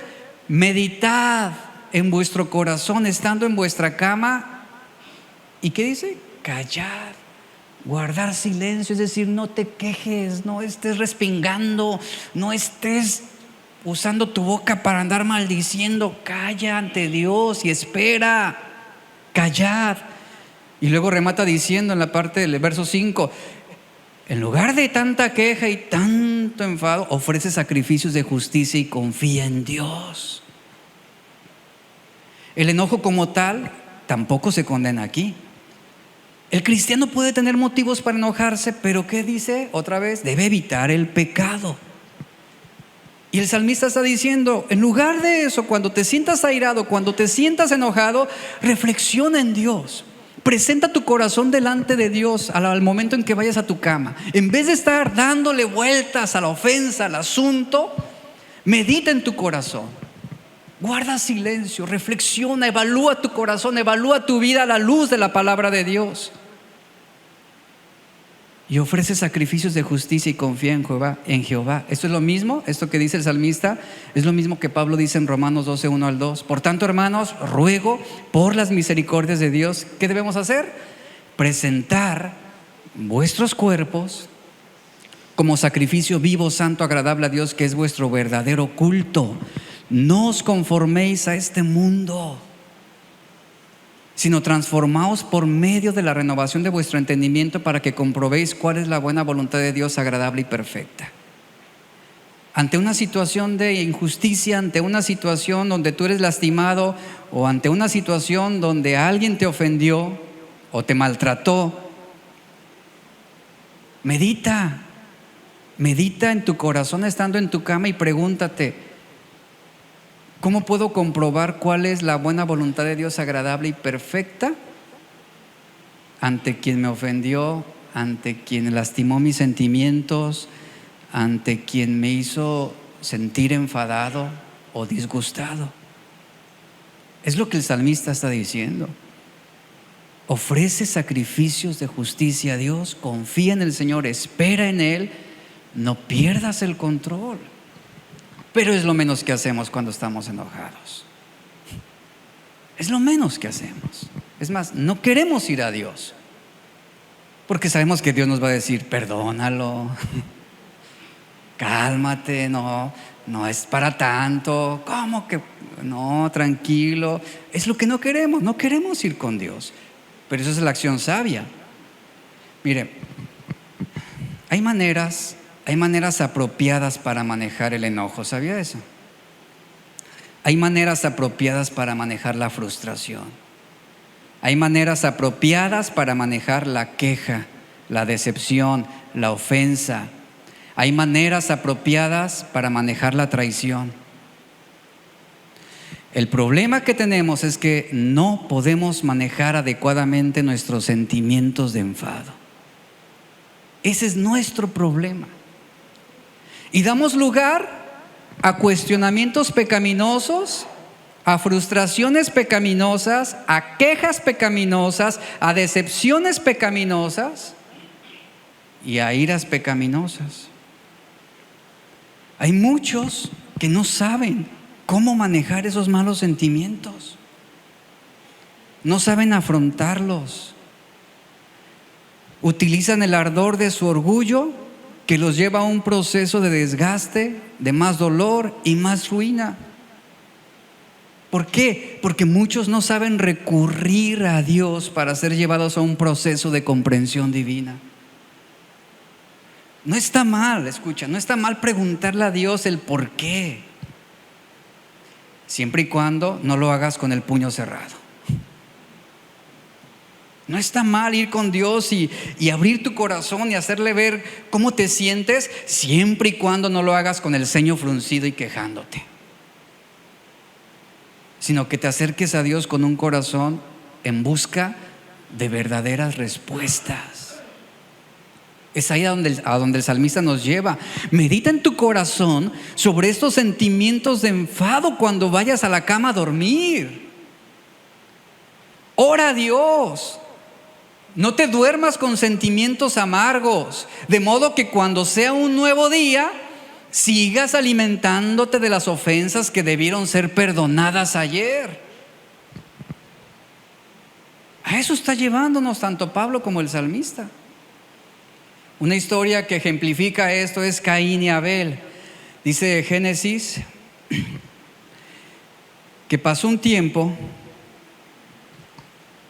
Meditad en vuestro corazón estando en vuestra cama. ¿Y qué dice? Callad, guardar silencio, es decir, no te quejes, no estés respingando, no estés usando tu boca para andar maldiciendo. Calla ante Dios y espera. Callad. Y luego remata diciendo en la parte del verso 5: en lugar de tanta queja y tanto enfado, ofrece sacrificios de justicia y confía en Dios. El enojo como tal tampoco se condena aquí. El cristiano puede tener motivos para enojarse, pero ¿qué dice? Otra vez, debe evitar el pecado. Y el salmista está diciendo: en lugar de eso, cuando te sientas airado, cuando te sientas enojado, reflexiona en Dios. Presenta tu corazón delante de Dios al momento en que vayas a tu cama. En vez de estar dándole vueltas a la ofensa, al asunto, medita en tu corazón. Guarda silencio, reflexiona, evalúa tu corazón, evalúa tu vida a la luz de la palabra de Dios. y ofrece sacrificios de justicia y confía en Jehová. Esto es lo mismo, esto que dice el salmista, es lo mismo que Pablo dice en Romanos 12, 1 al 2. Por tanto, hermanos, ruego por las misericordias de Dios, ¿qué debemos hacer? Presentar vuestros cuerpos como sacrificio vivo, santo, agradable a Dios, que es vuestro verdadero culto. No os conforméis a este mundo, sino transformaos por medio de la renovación de vuestro entendimiento, para que comprobéis cuál es la buena voluntad de Dios, agradable y perfecta. Ante una situación de injusticia, ante una situación donde tú eres lastimado, o ante una situación donde alguien te ofendió o te maltrató, medita en tu corazón estando en tu cama y pregúntate: ¿cómo puedo comprobar cuál es la buena voluntad de Dios, agradable y perfecta ante quien me ofendió, ante quien lastimó mis sentimientos, ante quien me hizo sentir enfadado o disgustado? Es lo que el salmista está diciendo. Ofrece sacrificios de justicia a Dios, confía en el Señor, espera en Él, no pierdas el control. Pero es lo menos que hacemos cuando estamos enojados. Es lo menos que hacemos. Es más, no queremos ir a Dios, porque sabemos que Dios nos va a decir: perdónalo, cálmate, no es para tanto. ¿Cómo que no? Tranquilo. Es lo que no queremos ir con Dios. Pero eso es la acción sabia. Mire, hay maneras apropiadas para manejar el enojo. ¿Sabía eso? Hay maneras apropiadas para manejar la frustración. Hay maneras apropiadas para manejar la queja, la decepción, la ofensa. Hay maneras apropiadas para manejar la traición. El problema que tenemos es que no podemos manejar adecuadamente nuestros sentimientos de enfado. Ese es nuestro problema. Y damos lugar a cuestionamientos pecaminosos, a frustraciones pecaminosas, a quejas pecaminosas, a decepciones pecaminosas y a iras pecaminosas. Hay muchos que no saben cómo manejar esos malos sentimientos. No saben afrontarlos. Utilizan el ardor de su orgullo, que los lleva a un proceso de desgaste, de más dolor y más ruina. ¿Por qué? Porque muchos no saben recurrir a Dios para ser llevados a un proceso de comprensión divina. No está mal, escucha, no está mal preguntarle a Dios el por qué, siempre y cuando no lo hagas con el puño cerrado. No está mal ir con Dios y abrir tu corazón y hacerle ver cómo te sientes, siempre y cuando no lo hagas con el ceño fruncido y quejándote, sino que te acerques a Dios con un corazón en busca de verdaderas respuestas. Es ahí a donde el salmista nos lleva. Medita en tu corazón sobre estos sentimientos de enfado cuando vayas a la cama a dormir. Ora a Dios. No te duermas con sentimientos amargos, de modo que cuando sea un nuevo día, sigas alimentándote de las ofensas que debieron ser perdonadas ayer. A eso está llevándonos tanto Pablo como el salmista. Una historia que ejemplifica esto es Caín y Abel. Dice Génesis que pasó un tiempo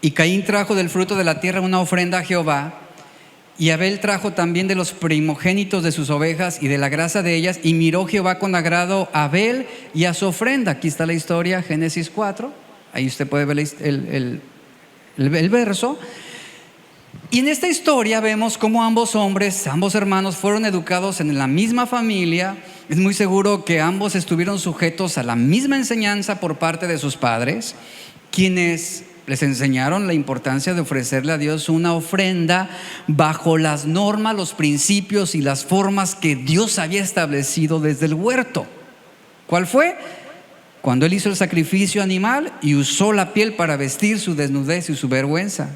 y Caín trajo del fruto de la tierra una ofrenda a Jehová, y Abel trajo también de los primogénitos de sus ovejas y de la grasa de ellas, y miró Jehová con agrado a Abel y a su ofrenda. Aquí está la historia, Génesis 4, ahí usted puede ver el verso. Y en esta historia vemos cómo ambos hermanos fueron educados en la misma familia. Es muy seguro que ambos estuvieron sujetos a la misma enseñanza por parte de sus padres, quienes les enseñaron la importancia de ofrecerle a Dios una ofrenda bajo las normas, los principios y las formas que Dios había establecido desde el huerto. ¿Cuál fue? Cuando Él hizo el sacrificio animal y usó la piel para vestir su desnudez y su vergüenza.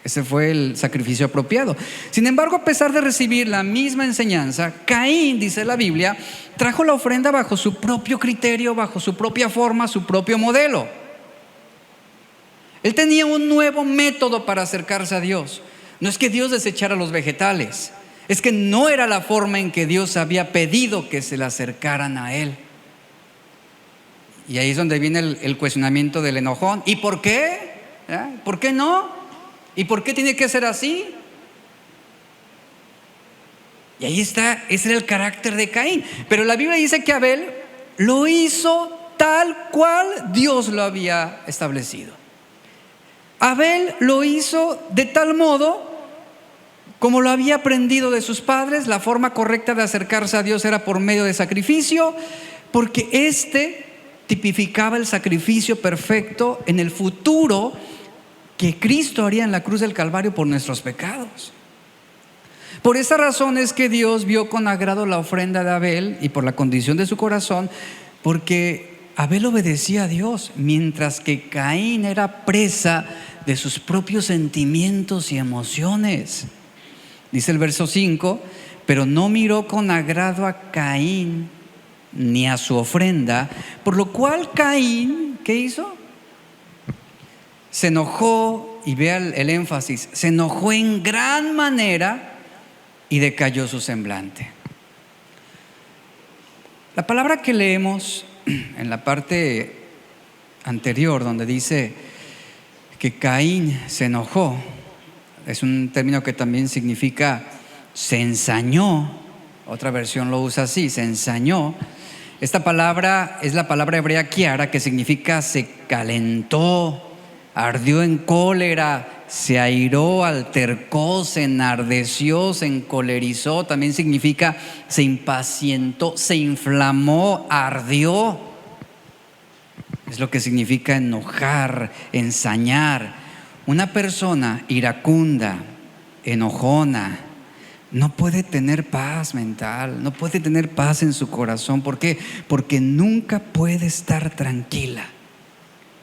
Ese fue el sacrificio apropiado. Sin embargo, a pesar de recibir la misma enseñanza, Caín, dice la Biblia, trajo la ofrenda bajo su propio criterio, bajo su propia forma, su propio modelo. Él tenía un nuevo método para acercarse a Dios. No es que Dios desechara los vegetales, es que no era la forma en que Dios había pedido que se le acercaran a Él. Y ahí es donde viene el cuestionamiento del enojón. ¿Y por qué? ¿Por qué no? ¿Y por qué tiene que ser así? Y ahí está, ese era el carácter de Caín. Pero la Biblia dice que Abel lo hizo tal cual Dios lo había establecido. Abel lo hizo de tal modo como lo había aprendido de sus padres. La forma correcta de acercarse a Dios era por medio de sacrificio, porque este tipificaba el sacrificio perfecto en el futuro que Cristo haría en la cruz del Calvario por nuestros pecados. Por esa razón es que Dios vio con agrado la ofrenda de Abel y por la condición de su corazón, porque Abel obedecía a Dios, mientras que Caín era presa de sus propios sentimientos y emociones. Dice el verso 5, pero no miró con agrado a Caín ni a su ofrenda, por lo cual Caín, ¿qué hizo? Se enojó, y vea el énfasis, se enojó en gran manera y decayó su semblante. La palabra que leemos en la parte anterior, donde dice que Caín se enojó, es un término que también significa se ensañó. Otra versión lo usa así, se ensañó. Esta palabra es la palabra hebrea kiara, que significa se calentó, ardió en cólera, se airó, altercó, se enardeció, se encolerizó. También significa se impacientó, se inflamó, ardió. Es lo que significa enojar, ensañar. Una persona iracunda, enojona, no puede tener paz mental, no puede tener paz en su corazón. ¿Por qué? Porque nunca puede estar tranquila.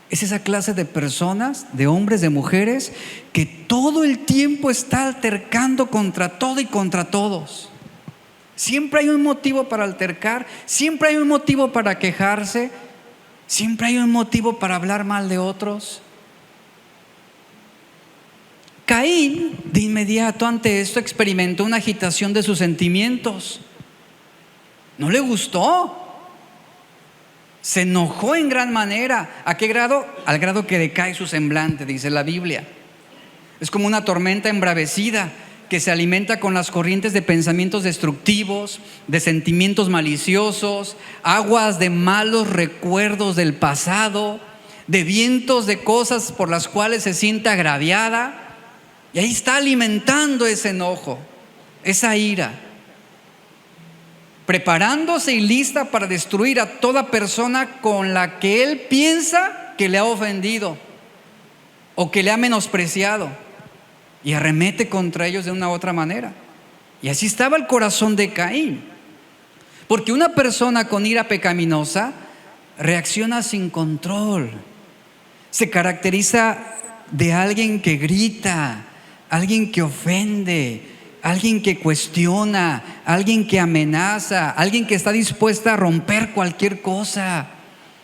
Es esa clase de personas, de hombres, de mujeres, que todo el tiempo está altercando contra todo y contra todos. Siempre hay un motivo para altercar, siempre hay un motivo para quejarse, siempre hay un motivo para hablar mal de otros. Caín, de inmediato ante esto, experimentó una agitación de sus sentimientos. No le gustó. Se enojó en gran manera. ¿A qué grado? Al grado que decae su semblante, dice la Biblia. Es como una tormenta embravecida que se alimenta con las corrientes de pensamientos destructivos, de sentimientos maliciosos, aguas de malos recuerdos del pasado, de vientos de cosas por las cuales se siente agraviada. Y ahí está alimentando ese enojo, esa ira, preparándose y lista para destruir a toda persona con la que él piensa que le ha ofendido o que le ha menospreciado, y arremete contra ellos de una u otra manera. Y así estaba el corazón de Caín, porque una persona con ira pecaminosa reacciona sin control, se caracteriza de alguien que grita, alguien que ofende, alguien que cuestiona, alguien que amenaza, alguien que está dispuesta a romper cualquier cosa,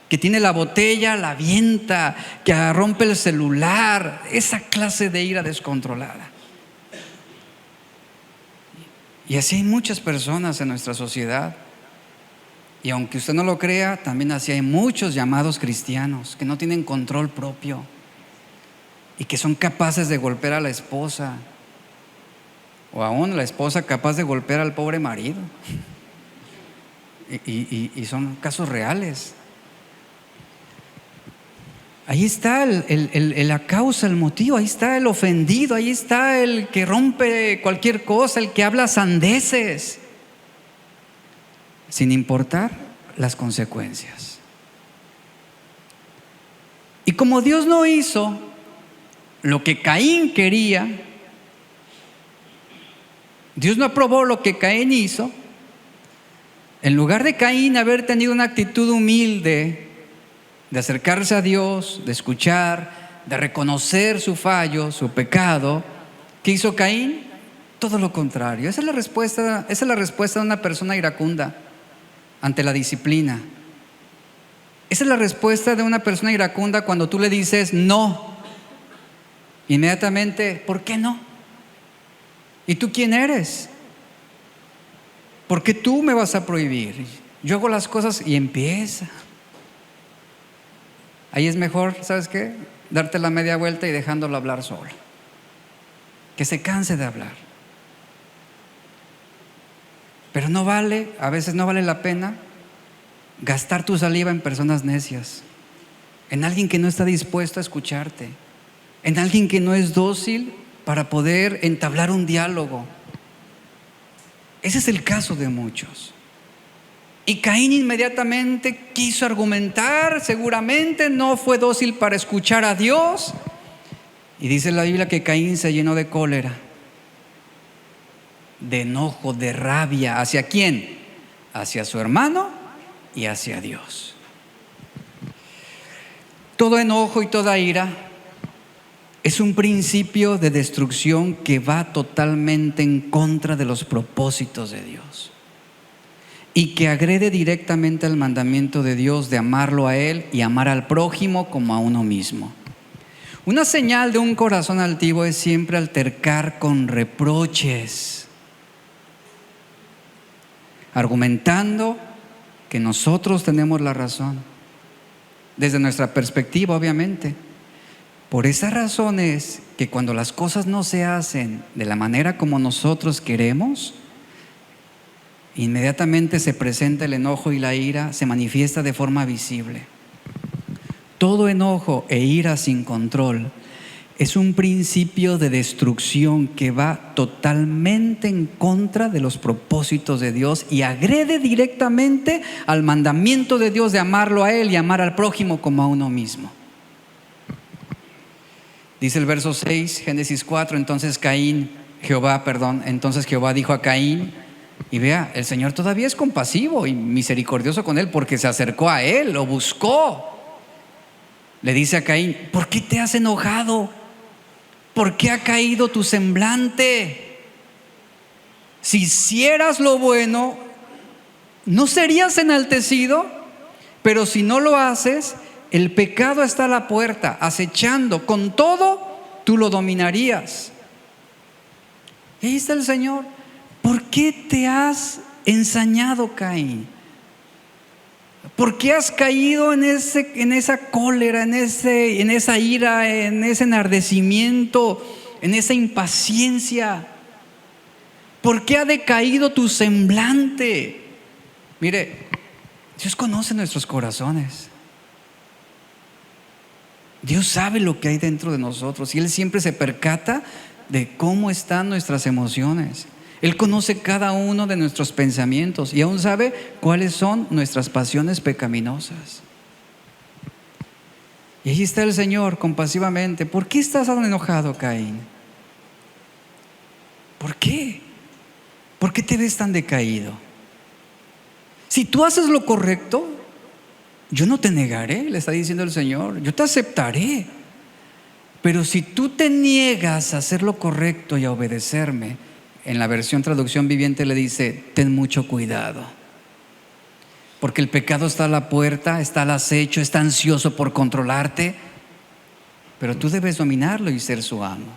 que tiene la botella, la avienta, que rompe el celular. Esa clase de ira descontrolada. Y así hay muchas personas en nuestra sociedad. Y aunque usted no lo crea, también así hay muchos llamados cristianos que no tienen control propio y que son capaces de golpear a la esposa, o aún la esposa capaz de golpear al pobre marido. Y son casos reales. Ahí está la causa, el motivo. Ahí está el ofendido, ahí está el que rompe cualquier cosa, el que habla sandeces, sin importar las consecuencias. Y como Dios no hizo lo que Caín quería, Dios no aprobó lo que Caín hizo. En lugar de Caín haber tenido una actitud humilde de acercarse a Dios, de escuchar, de reconocer su fallo, su pecado, ¿qué hizo Caín? Todo lo contrario. Esa es la respuesta de una persona iracunda ante la disciplina. Esa es la respuesta de una persona iracunda cuando tú le dices no. Inmediatamente, ¿por qué no? ¿Y tú quién eres? ¿Por qué tú me vas a prohibir? Yo hago las cosas y empieza. Ahí es mejor, ¿sabes qué? Darte la media vuelta y dejándolo hablar solo. Que se canse de hablar. Pero a veces no vale la pena gastar tu saliva en personas necias, en alguien que no está dispuesto a escucharte, en alguien que no es dócil para poder entablar un diálogo. Ese es el caso de muchos. Y Caín inmediatamente quiso argumentar, seguramente no fue dócil para escuchar a Dios. Y dice la Biblia que Caín se llenó de cólera, de enojo, de rabia. ¿Hacia quién? Hacia su hermano y hacia Dios. Todo enojo y toda ira es un principio de destrucción que va totalmente en contra de los propósitos de Dios y que agrede directamente al mandamiento de Dios de amarlo a Él y amar al prójimo como a uno mismo. Una señal de un corazón altivo es siempre altercar con reproches, argumentando que nosotros tenemos la razón, desde nuestra perspectiva, obviamente. Por esa razón es que cuando las cosas no se hacen de la manera como nosotros queremos, inmediatamente se presenta el enojo y la ira, se manifiesta de forma visible. Todo enojo e ira sin control es un principio de destrucción que va totalmente en contra de los propósitos de Dios y agrede directamente al mandamiento de Dios de amarlo a Él y amar al prójimo como a uno mismo. Dice el verso 6, Génesis 4, entonces Jehová dijo a Caín, y vea, el Señor todavía es compasivo y misericordioso con él porque se acercó a él, lo buscó. Le dice a Caín, ¿por qué te has enojado? ¿Por qué ha caído tu semblante? Si hicieras lo bueno, ¿no serías enaltecido? Pero si no lo haces, el pecado está a la puerta, acechando. Con todo, tú lo dominarías. Y ahí está el Señor. ¿Por qué te has ensañado, Caín? ¿Por qué has caído en esa cólera, en esa ira, en ese enardecimiento, en esa impaciencia? ¿Por qué ha decaído tu semblante? Mire, Dios conoce nuestros corazones. Dios sabe lo que hay dentro de nosotros y Él siempre se percata de cómo están nuestras emociones. Él conoce cada uno de nuestros pensamientos y aún sabe cuáles son nuestras pasiones pecaminosas. Y ahí está el Señor compasivamente. ¿Por qué estás tan enojado, Caín? ¿Por qué? ¿Por qué te ves tan decaído? Si tú haces lo correcto, yo no te negaré, le está diciendo el Señor. Yo te aceptaré. Pero si tú te niegas a hacer lo correcto y a obedecerme, en la versión traducción viviente le dice, ten mucho cuidado. Porque el pecado está a la puerta, está al acecho, está ansioso por controlarte. Pero tú debes dominarlo y ser su amo.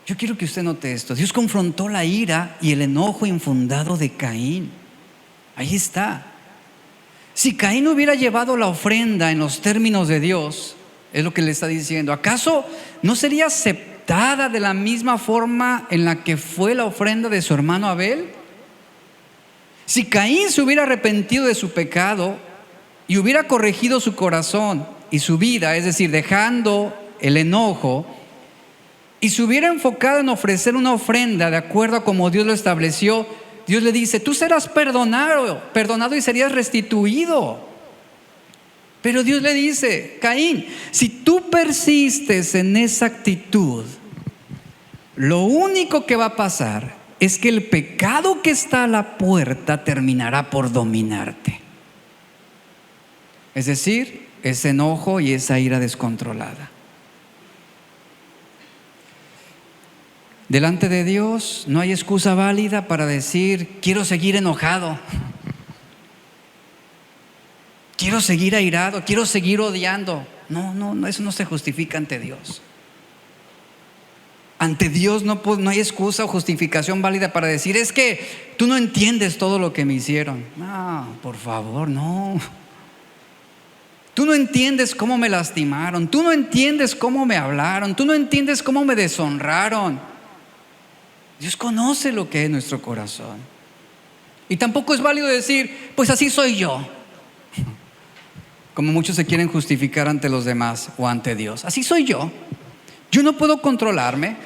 Yo quiero que usted note esto. Dios confrontó la ira y el enojo infundado de Caín. Ahí está. Si Caín hubiera llevado la ofrenda en los términos de Dios, es lo que le está diciendo, ¿acaso no sería aceptada de la misma forma en la que fue la ofrenda de su hermano Abel? Si Caín se hubiera arrepentido de su pecado y hubiera corregido su corazón y su vida, es decir, dejando el enojo, y se hubiera enfocado en ofrecer una ofrenda de acuerdo a como Dios lo estableció, Dios le dice, tú serás perdonado y serías restituido. Pero Dios le dice, Caín, si tú persistes en esa actitud, lo único que va a pasar es que el pecado que está a la puerta terminará por dominarte. Es decir, ese enojo y esa ira descontrolada. Delante de Dios no hay excusa válida para decir, quiero seguir enojado, quiero seguir airado, quiero seguir odiando. No, eso no se justifica ante Dios. Ante Dios no hay excusa o justificación válida para decir, es que tú no entiendes todo lo que me hicieron. No, por favor, no. Tú no entiendes cómo me lastimaron, tú no entiendes cómo me hablaron, tú no entiendes cómo me deshonraron. Dios conoce lo que es nuestro corazón. Y tampoco es válido decir, pues así soy yo. Como muchos se quieren justificar ante los demás o ante Dios. Así soy yo. Yo no puedo controlarme.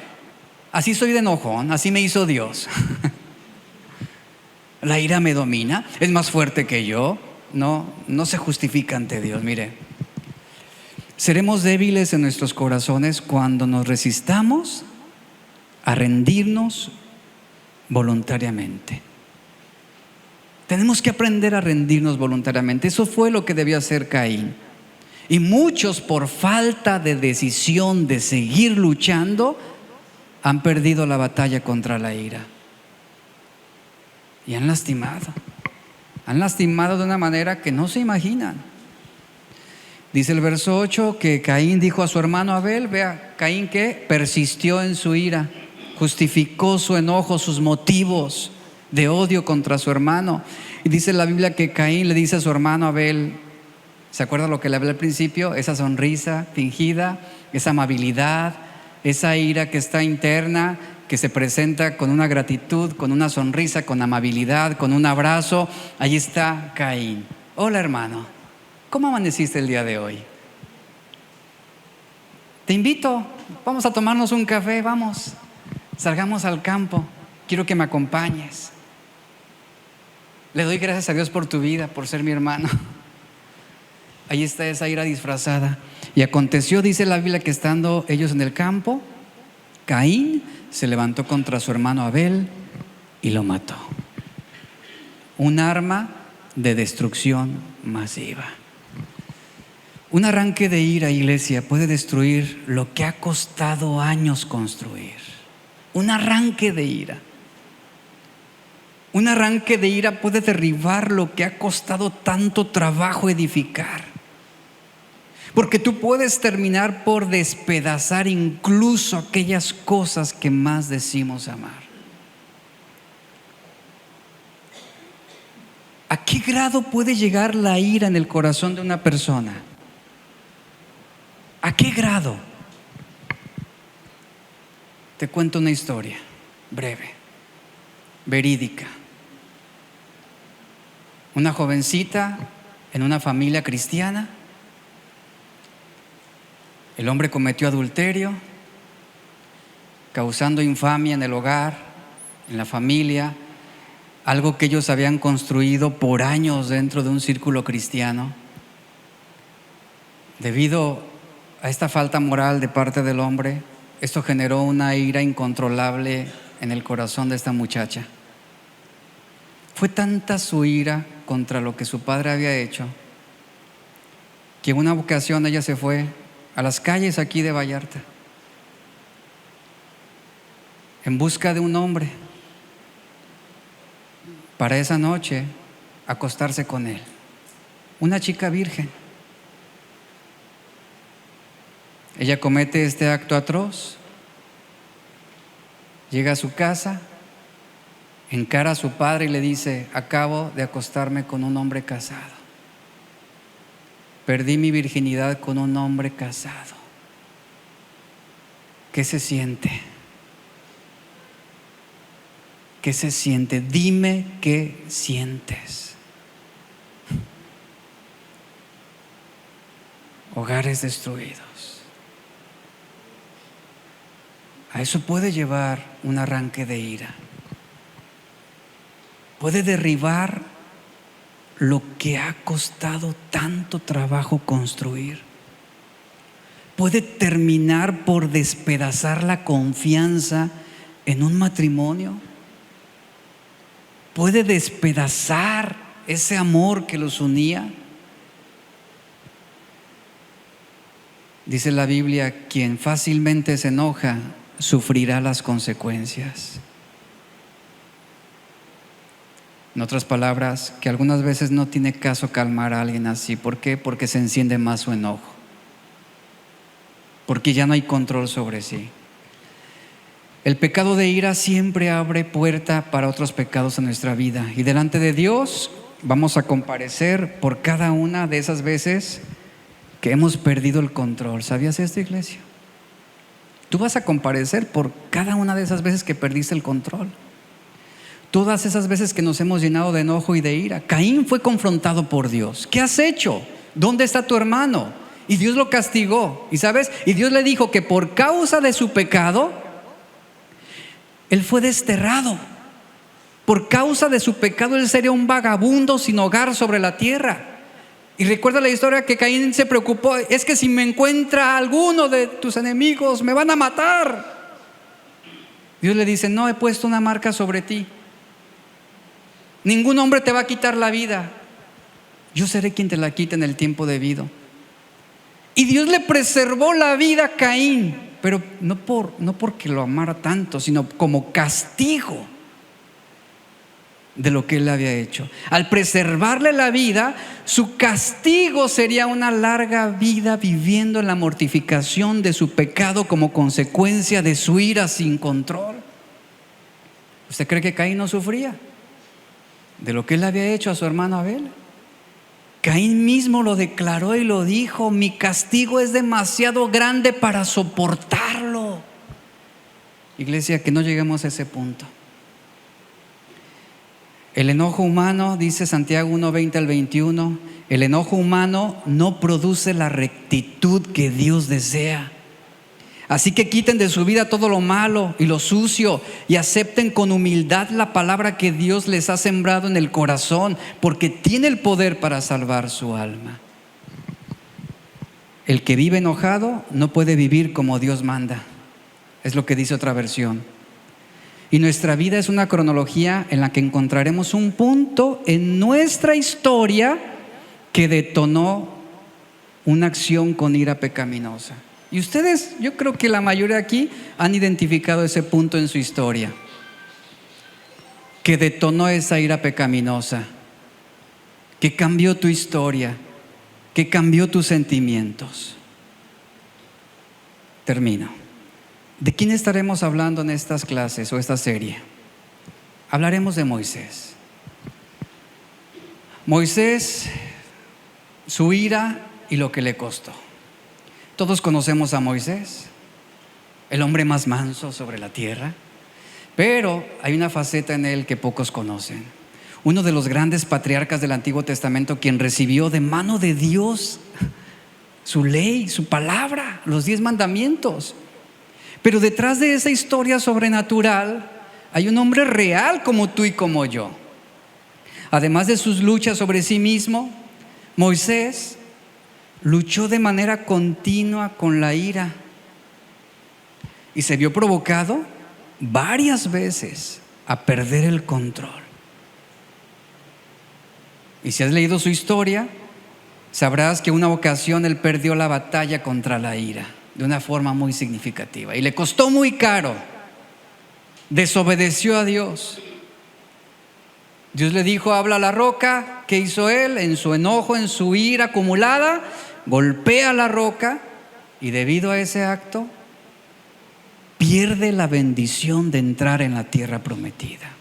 Así soy de enojón, así me hizo Dios. La ira me domina, es más fuerte que yo. No se justifica ante Dios. Mire, seremos débiles en nuestros corazones cuando nos resistamos a rendirnos voluntariamente. Tenemos que aprender a rendirnos voluntariamente. Eso fue lo que debió hacer Caín. Y muchos, por falta de decisión de seguir luchando, han perdido la batalla contra la ira. Y han lastimado de una manera que no se imaginan. Dice el verso 8 que Caín dijo a su hermano Abel, vea, Caín que persistió en su ira, justificó su enojo, sus motivos de odio contra su hermano. Y dice la Biblia que Caín le dice a su hermano Abel, ¿se acuerda lo que le hablé al principio? Esa sonrisa fingida, esa amabilidad, esa ira que está interna, que se presenta con una gratitud, con una sonrisa, con amabilidad, con un abrazo. Ahí está Caín. Hola hermano, ¿cómo amaneciste el día de hoy? Te invito, vamos a tomarnos un café, vamos, salgamos al campo, quiero que me acompañes. Le doy gracias a Dios por tu vida, por ser mi hermano. Ahí está esa ira disfrazada. Y aconteció, dice la Biblia, que estando ellos en el campo, Caín se levantó contra su hermano Abel y lo mató. Un arma de destrucción masiva. Un arranque de ira, iglesia, puede destruir lo que ha costado años construir. Un arranque de ira. Un arranque de ira puede derribar lo que ha costado tanto trabajo edificar. Porque tú puedes terminar por despedazar incluso aquellas cosas que más decimos amar. ¿A qué grado puede llegar la ira en el corazón de una persona? ¿A qué grado? Te cuento una historia breve, verídica. Una jovencita en una familia cristiana. El hombre cometió adulterio, causando infamia en el hogar, en la familia, algo que ellos habían construido por años dentro de un círculo cristiano. Debido a esta falta moral de parte del hombre, esto generó una ira incontrolable en el corazón de esta muchacha. Fue tanta su ira contra lo que su padre había hecho, que en una ocasión ella se fue a las calles aquí de Vallarta en busca de un hombre para esa noche acostarse con él. Una chica virgen. Ella comete este acto atroz, llega a su casa, encara a su padre y le dice: acabo de acostarme con un hombre casado. Perdí mi virginidad con un hombre casado. ¿Qué se siente? ¿Qué se siente? Dime qué sientes. Hogares destruidos. A eso puede llevar un arranque de ira. Puede derribar lo que ha costado tanto trabajo construir. Puede terminar por despedazar la confianza en un matrimonio. Puede despedazar ese amor que los unía. Dice la Biblia: quien fácilmente se enoja sufrirá las consecuencias. En otras palabras, que algunas veces no tiene caso calmar a alguien así. ¿Por qué? Porque se enciende más su enojo. Porque ya no hay control sobre sí. El pecado de ira siempre abre puerta para otros pecados en nuestra vida. Y delante de Dios vamos a comparecer por cada una de esas veces que hemos perdido el control. ¿Sabías esto, iglesia? Tú vas a comparecer por cada una de esas veces que perdiste el control. Todas esas veces que nos hemos llenado de enojo y de ira. Caín fue confrontado por Dios. ¿Qué has hecho? ¿Dónde está tu hermano? Y Dios lo castigó. ¿Y sabes? Y Dios le dijo que por causa de su pecado, él fue desterrado. Por causa de su pecado, él sería un vagabundo sin hogar sobre la tierra. Y recuerda la historia que Caín se preocupó. Es que si me encuentra alguno de tus enemigos, me van a matar. Dios le dice: no, he puesto una marca sobre ti. Ningún hombre te va a quitar la vida. Yo seré quien te la quite en el tiempo debido. Y Dios le preservó la vida a Caín, pero no porque lo amara tanto, sino como castigo de lo que él había hecho. Al preservarle la vida, su castigo sería una larga vida viviendo en la mortificación de su pecado como consecuencia de su ira sin control. ¿Usted cree que Caín no sufría de lo que él había hecho a su hermano Abel? Caín mismo lo declaró y lo dijo: mi castigo es demasiado grande para soportarlo. Iglesia, que no lleguemos a ese punto. El enojo humano, dice Santiago 1:20 al 21, el enojo humano no produce la rectitud que Dios desea. Así que quiten de su vida todo lo malo y lo sucio y acepten con humildad la palabra que Dios les ha sembrado en el corazón, porque tiene el poder para salvar su alma. El que vive enojado no puede vivir como Dios manda, es lo que dice otra versión. Y nuestra vida es una cronología en la que encontraremos un punto en nuestra historia que detonó una acción con ira pecaminosa. Y ustedes, yo creo que la mayoría aquí han identificado ese punto en su historia que detonó esa ira pecaminosa, que cambió tu historia, que cambió tus sentimientos. Termino. ¿De quién estaremos hablando en estas clases o esta serie? Hablaremos de Moisés. Moisés, su ira y lo que le costó. Todos conocemos a Moisés, el hombre más manso sobre la tierra, pero hay una faceta en él que pocos conocen. Uno de los grandes patriarcas del Antiguo Testamento, quien recibió de mano de Dios su ley, su palabra, los 10 mandamientos. Pero detrás de esa historia sobrenatural hay un hombre real como tú y como yo. Además de sus luchas sobre sí mismo, Moisés luchó de manera continua con la ira y se vio provocado varias veces a perder el control. Y si has leído su historia, sabrás que una ocasión él perdió la batalla contra la ira de una forma muy significativa y le costó muy caro. Desobedeció a Dios. Dios le dijo: habla a la roca. ¿Qué hizo él? En su enojo, en su ira acumulada, golpea la roca y debido a ese acto pierde la bendición de entrar en la tierra prometida.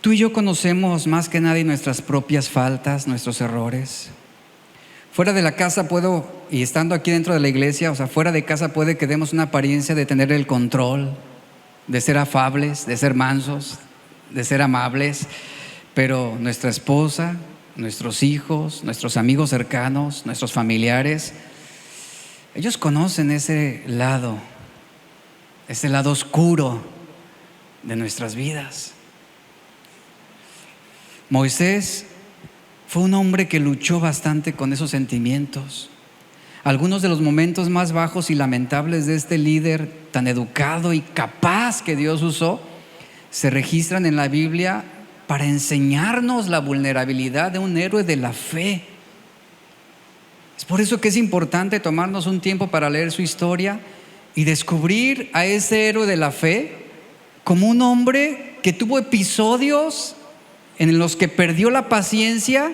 Tú y yo conocemos más que nadie nuestras propias faltas, nuestros errores. Fuera de la casa y estando aquí dentro de la iglesia, fuera de casa puede que demos una apariencia de tener el control, de ser afables, de ser mansos, de ser amables, pero nuestra esposa, nuestros hijos, nuestros amigos cercanos, nuestros familiares, ellos conocen ese lado oscuro de nuestras vidas. Moisés fue un hombre que luchó bastante con esos sentimientos. Algunos de los momentos más bajos y lamentables de este líder tan educado y capaz que Dios usó se registran en la Biblia para enseñarnos la vulnerabilidad de un héroe de la fe. Es por eso que es importante tomarnos un tiempo para leer su historia y descubrir a ese héroe de la fe como un hombre que tuvo episodios en los que perdió la paciencia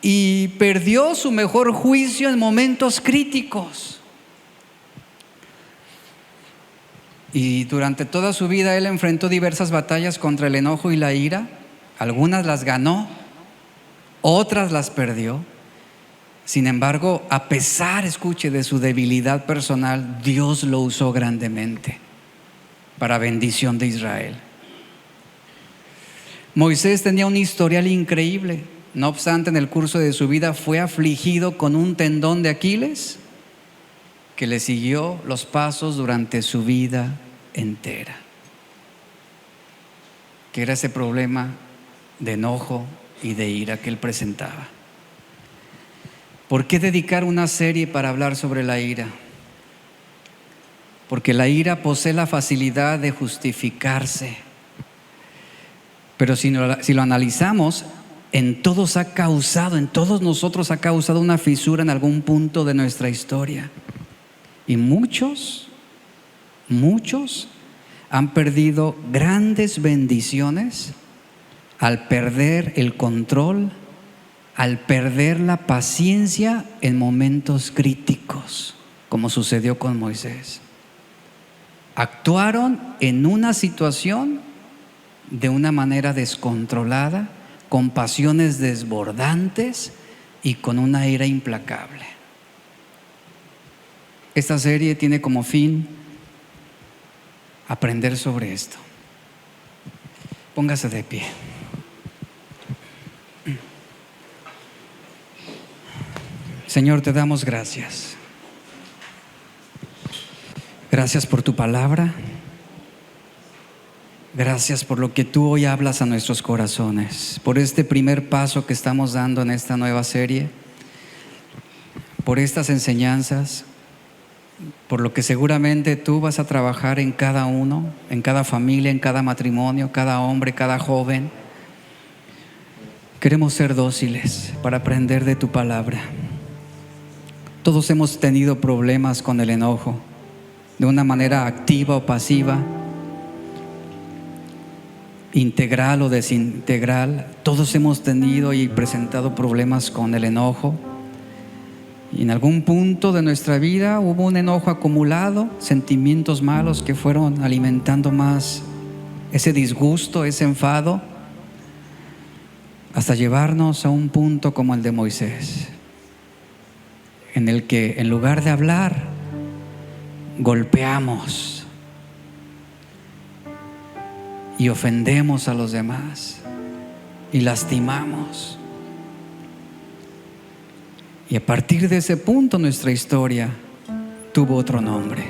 y perdió su mejor juicio en momentos críticos. Y durante toda su vida él enfrentó diversas batallas contra el enojo y la ira. Algunas las ganó, otras las perdió. Sin embargo, a pesar, escuche, de su debilidad personal, Dios lo usó grandemente para bendición de Israel. Moisés tenía un historial increíble. No obstante, en el curso de su vida fue afligido con un tendón de Aquiles que le siguió los pasos durante su vida entera. Que era ese problema de enojo y de ira que él presentaba. ¿Por qué dedicar una serie para hablar sobre la ira? Porque la ira posee la facilidad de justificarse. Pero si lo analizamos, en todos nosotros ha causado una fisura en algún punto de nuestra historia. Y muchos han perdido grandes bendiciones al perder el control, al perder la paciencia en momentos críticos, como sucedió con Moisés. Actuaron en una situación de una manera descontrolada, con pasiones desbordantes y con una ira implacable. Esta serie tiene como fin aprender sobre esto. Póngase de pie. Señor, te damos gracias. Gracias por tu palabra. Gracias por lo que tú hoy hablas a nuestros corazones, por este primer paso que estamos dando en esta nueva serie, por estas enseñanzas, por lo que seguramente tú vas a trabajar en cada uno, en cada familia, en cada matrimonio, cada hombre, cada joven. Queremos ser dóciles para aprender de tu palabra. Todos hemos tenido problemas con el enojo, de una manera activa o pasiva, integral o desintegral. Todos hemos tenido y presentado problemas con el enojo. Y en algún punto de nuestra vida hubo un enojo acumulado, sentimientos malos que fueron alimentando más ese disgusto, ese enfado, hasta llevarnos a un punto como el de Moisés, en el que en lugar de hablar, golpeamos y ofendemos a los demás y lastimamos. Y a partir de ese punto nuestra historia tuvo otro nombre.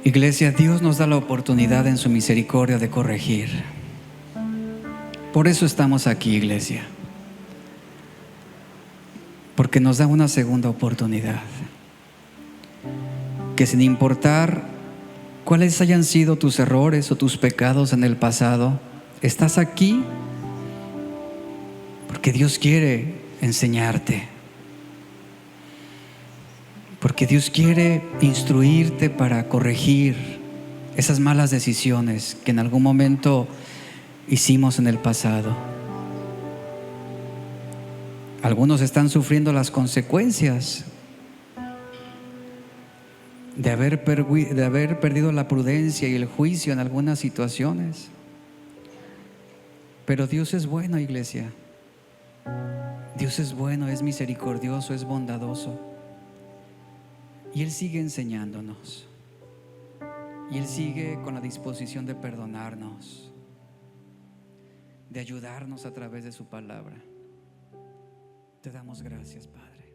Iglesia, Dios nos da la oportunidad en su misericordia de corregir. Por eso estamos aquí, iglesia, porque nos da una segunda oportunidad, que sin importar cuáles hayan sido tus errores o tus pecados en el pasado, estás aquí porque Dios quiere enseñarte, porque Dios quiere instruirte para corregir esas malas decisiones que en algún momento hicimos en el pasado. Algunos están sufriendo las consecuencias de haber perdido la prudencia y el juicio en algunas situaciones. Pero Dios es bueno, iglesia. Dios es bueno, es misericordioso, es bondadoso. Y Él sigue enseñándonos. Y Él sigue con la disposición de perdonarnos, de ayudarnos a través de su palabra. Te damos gracias, Padre.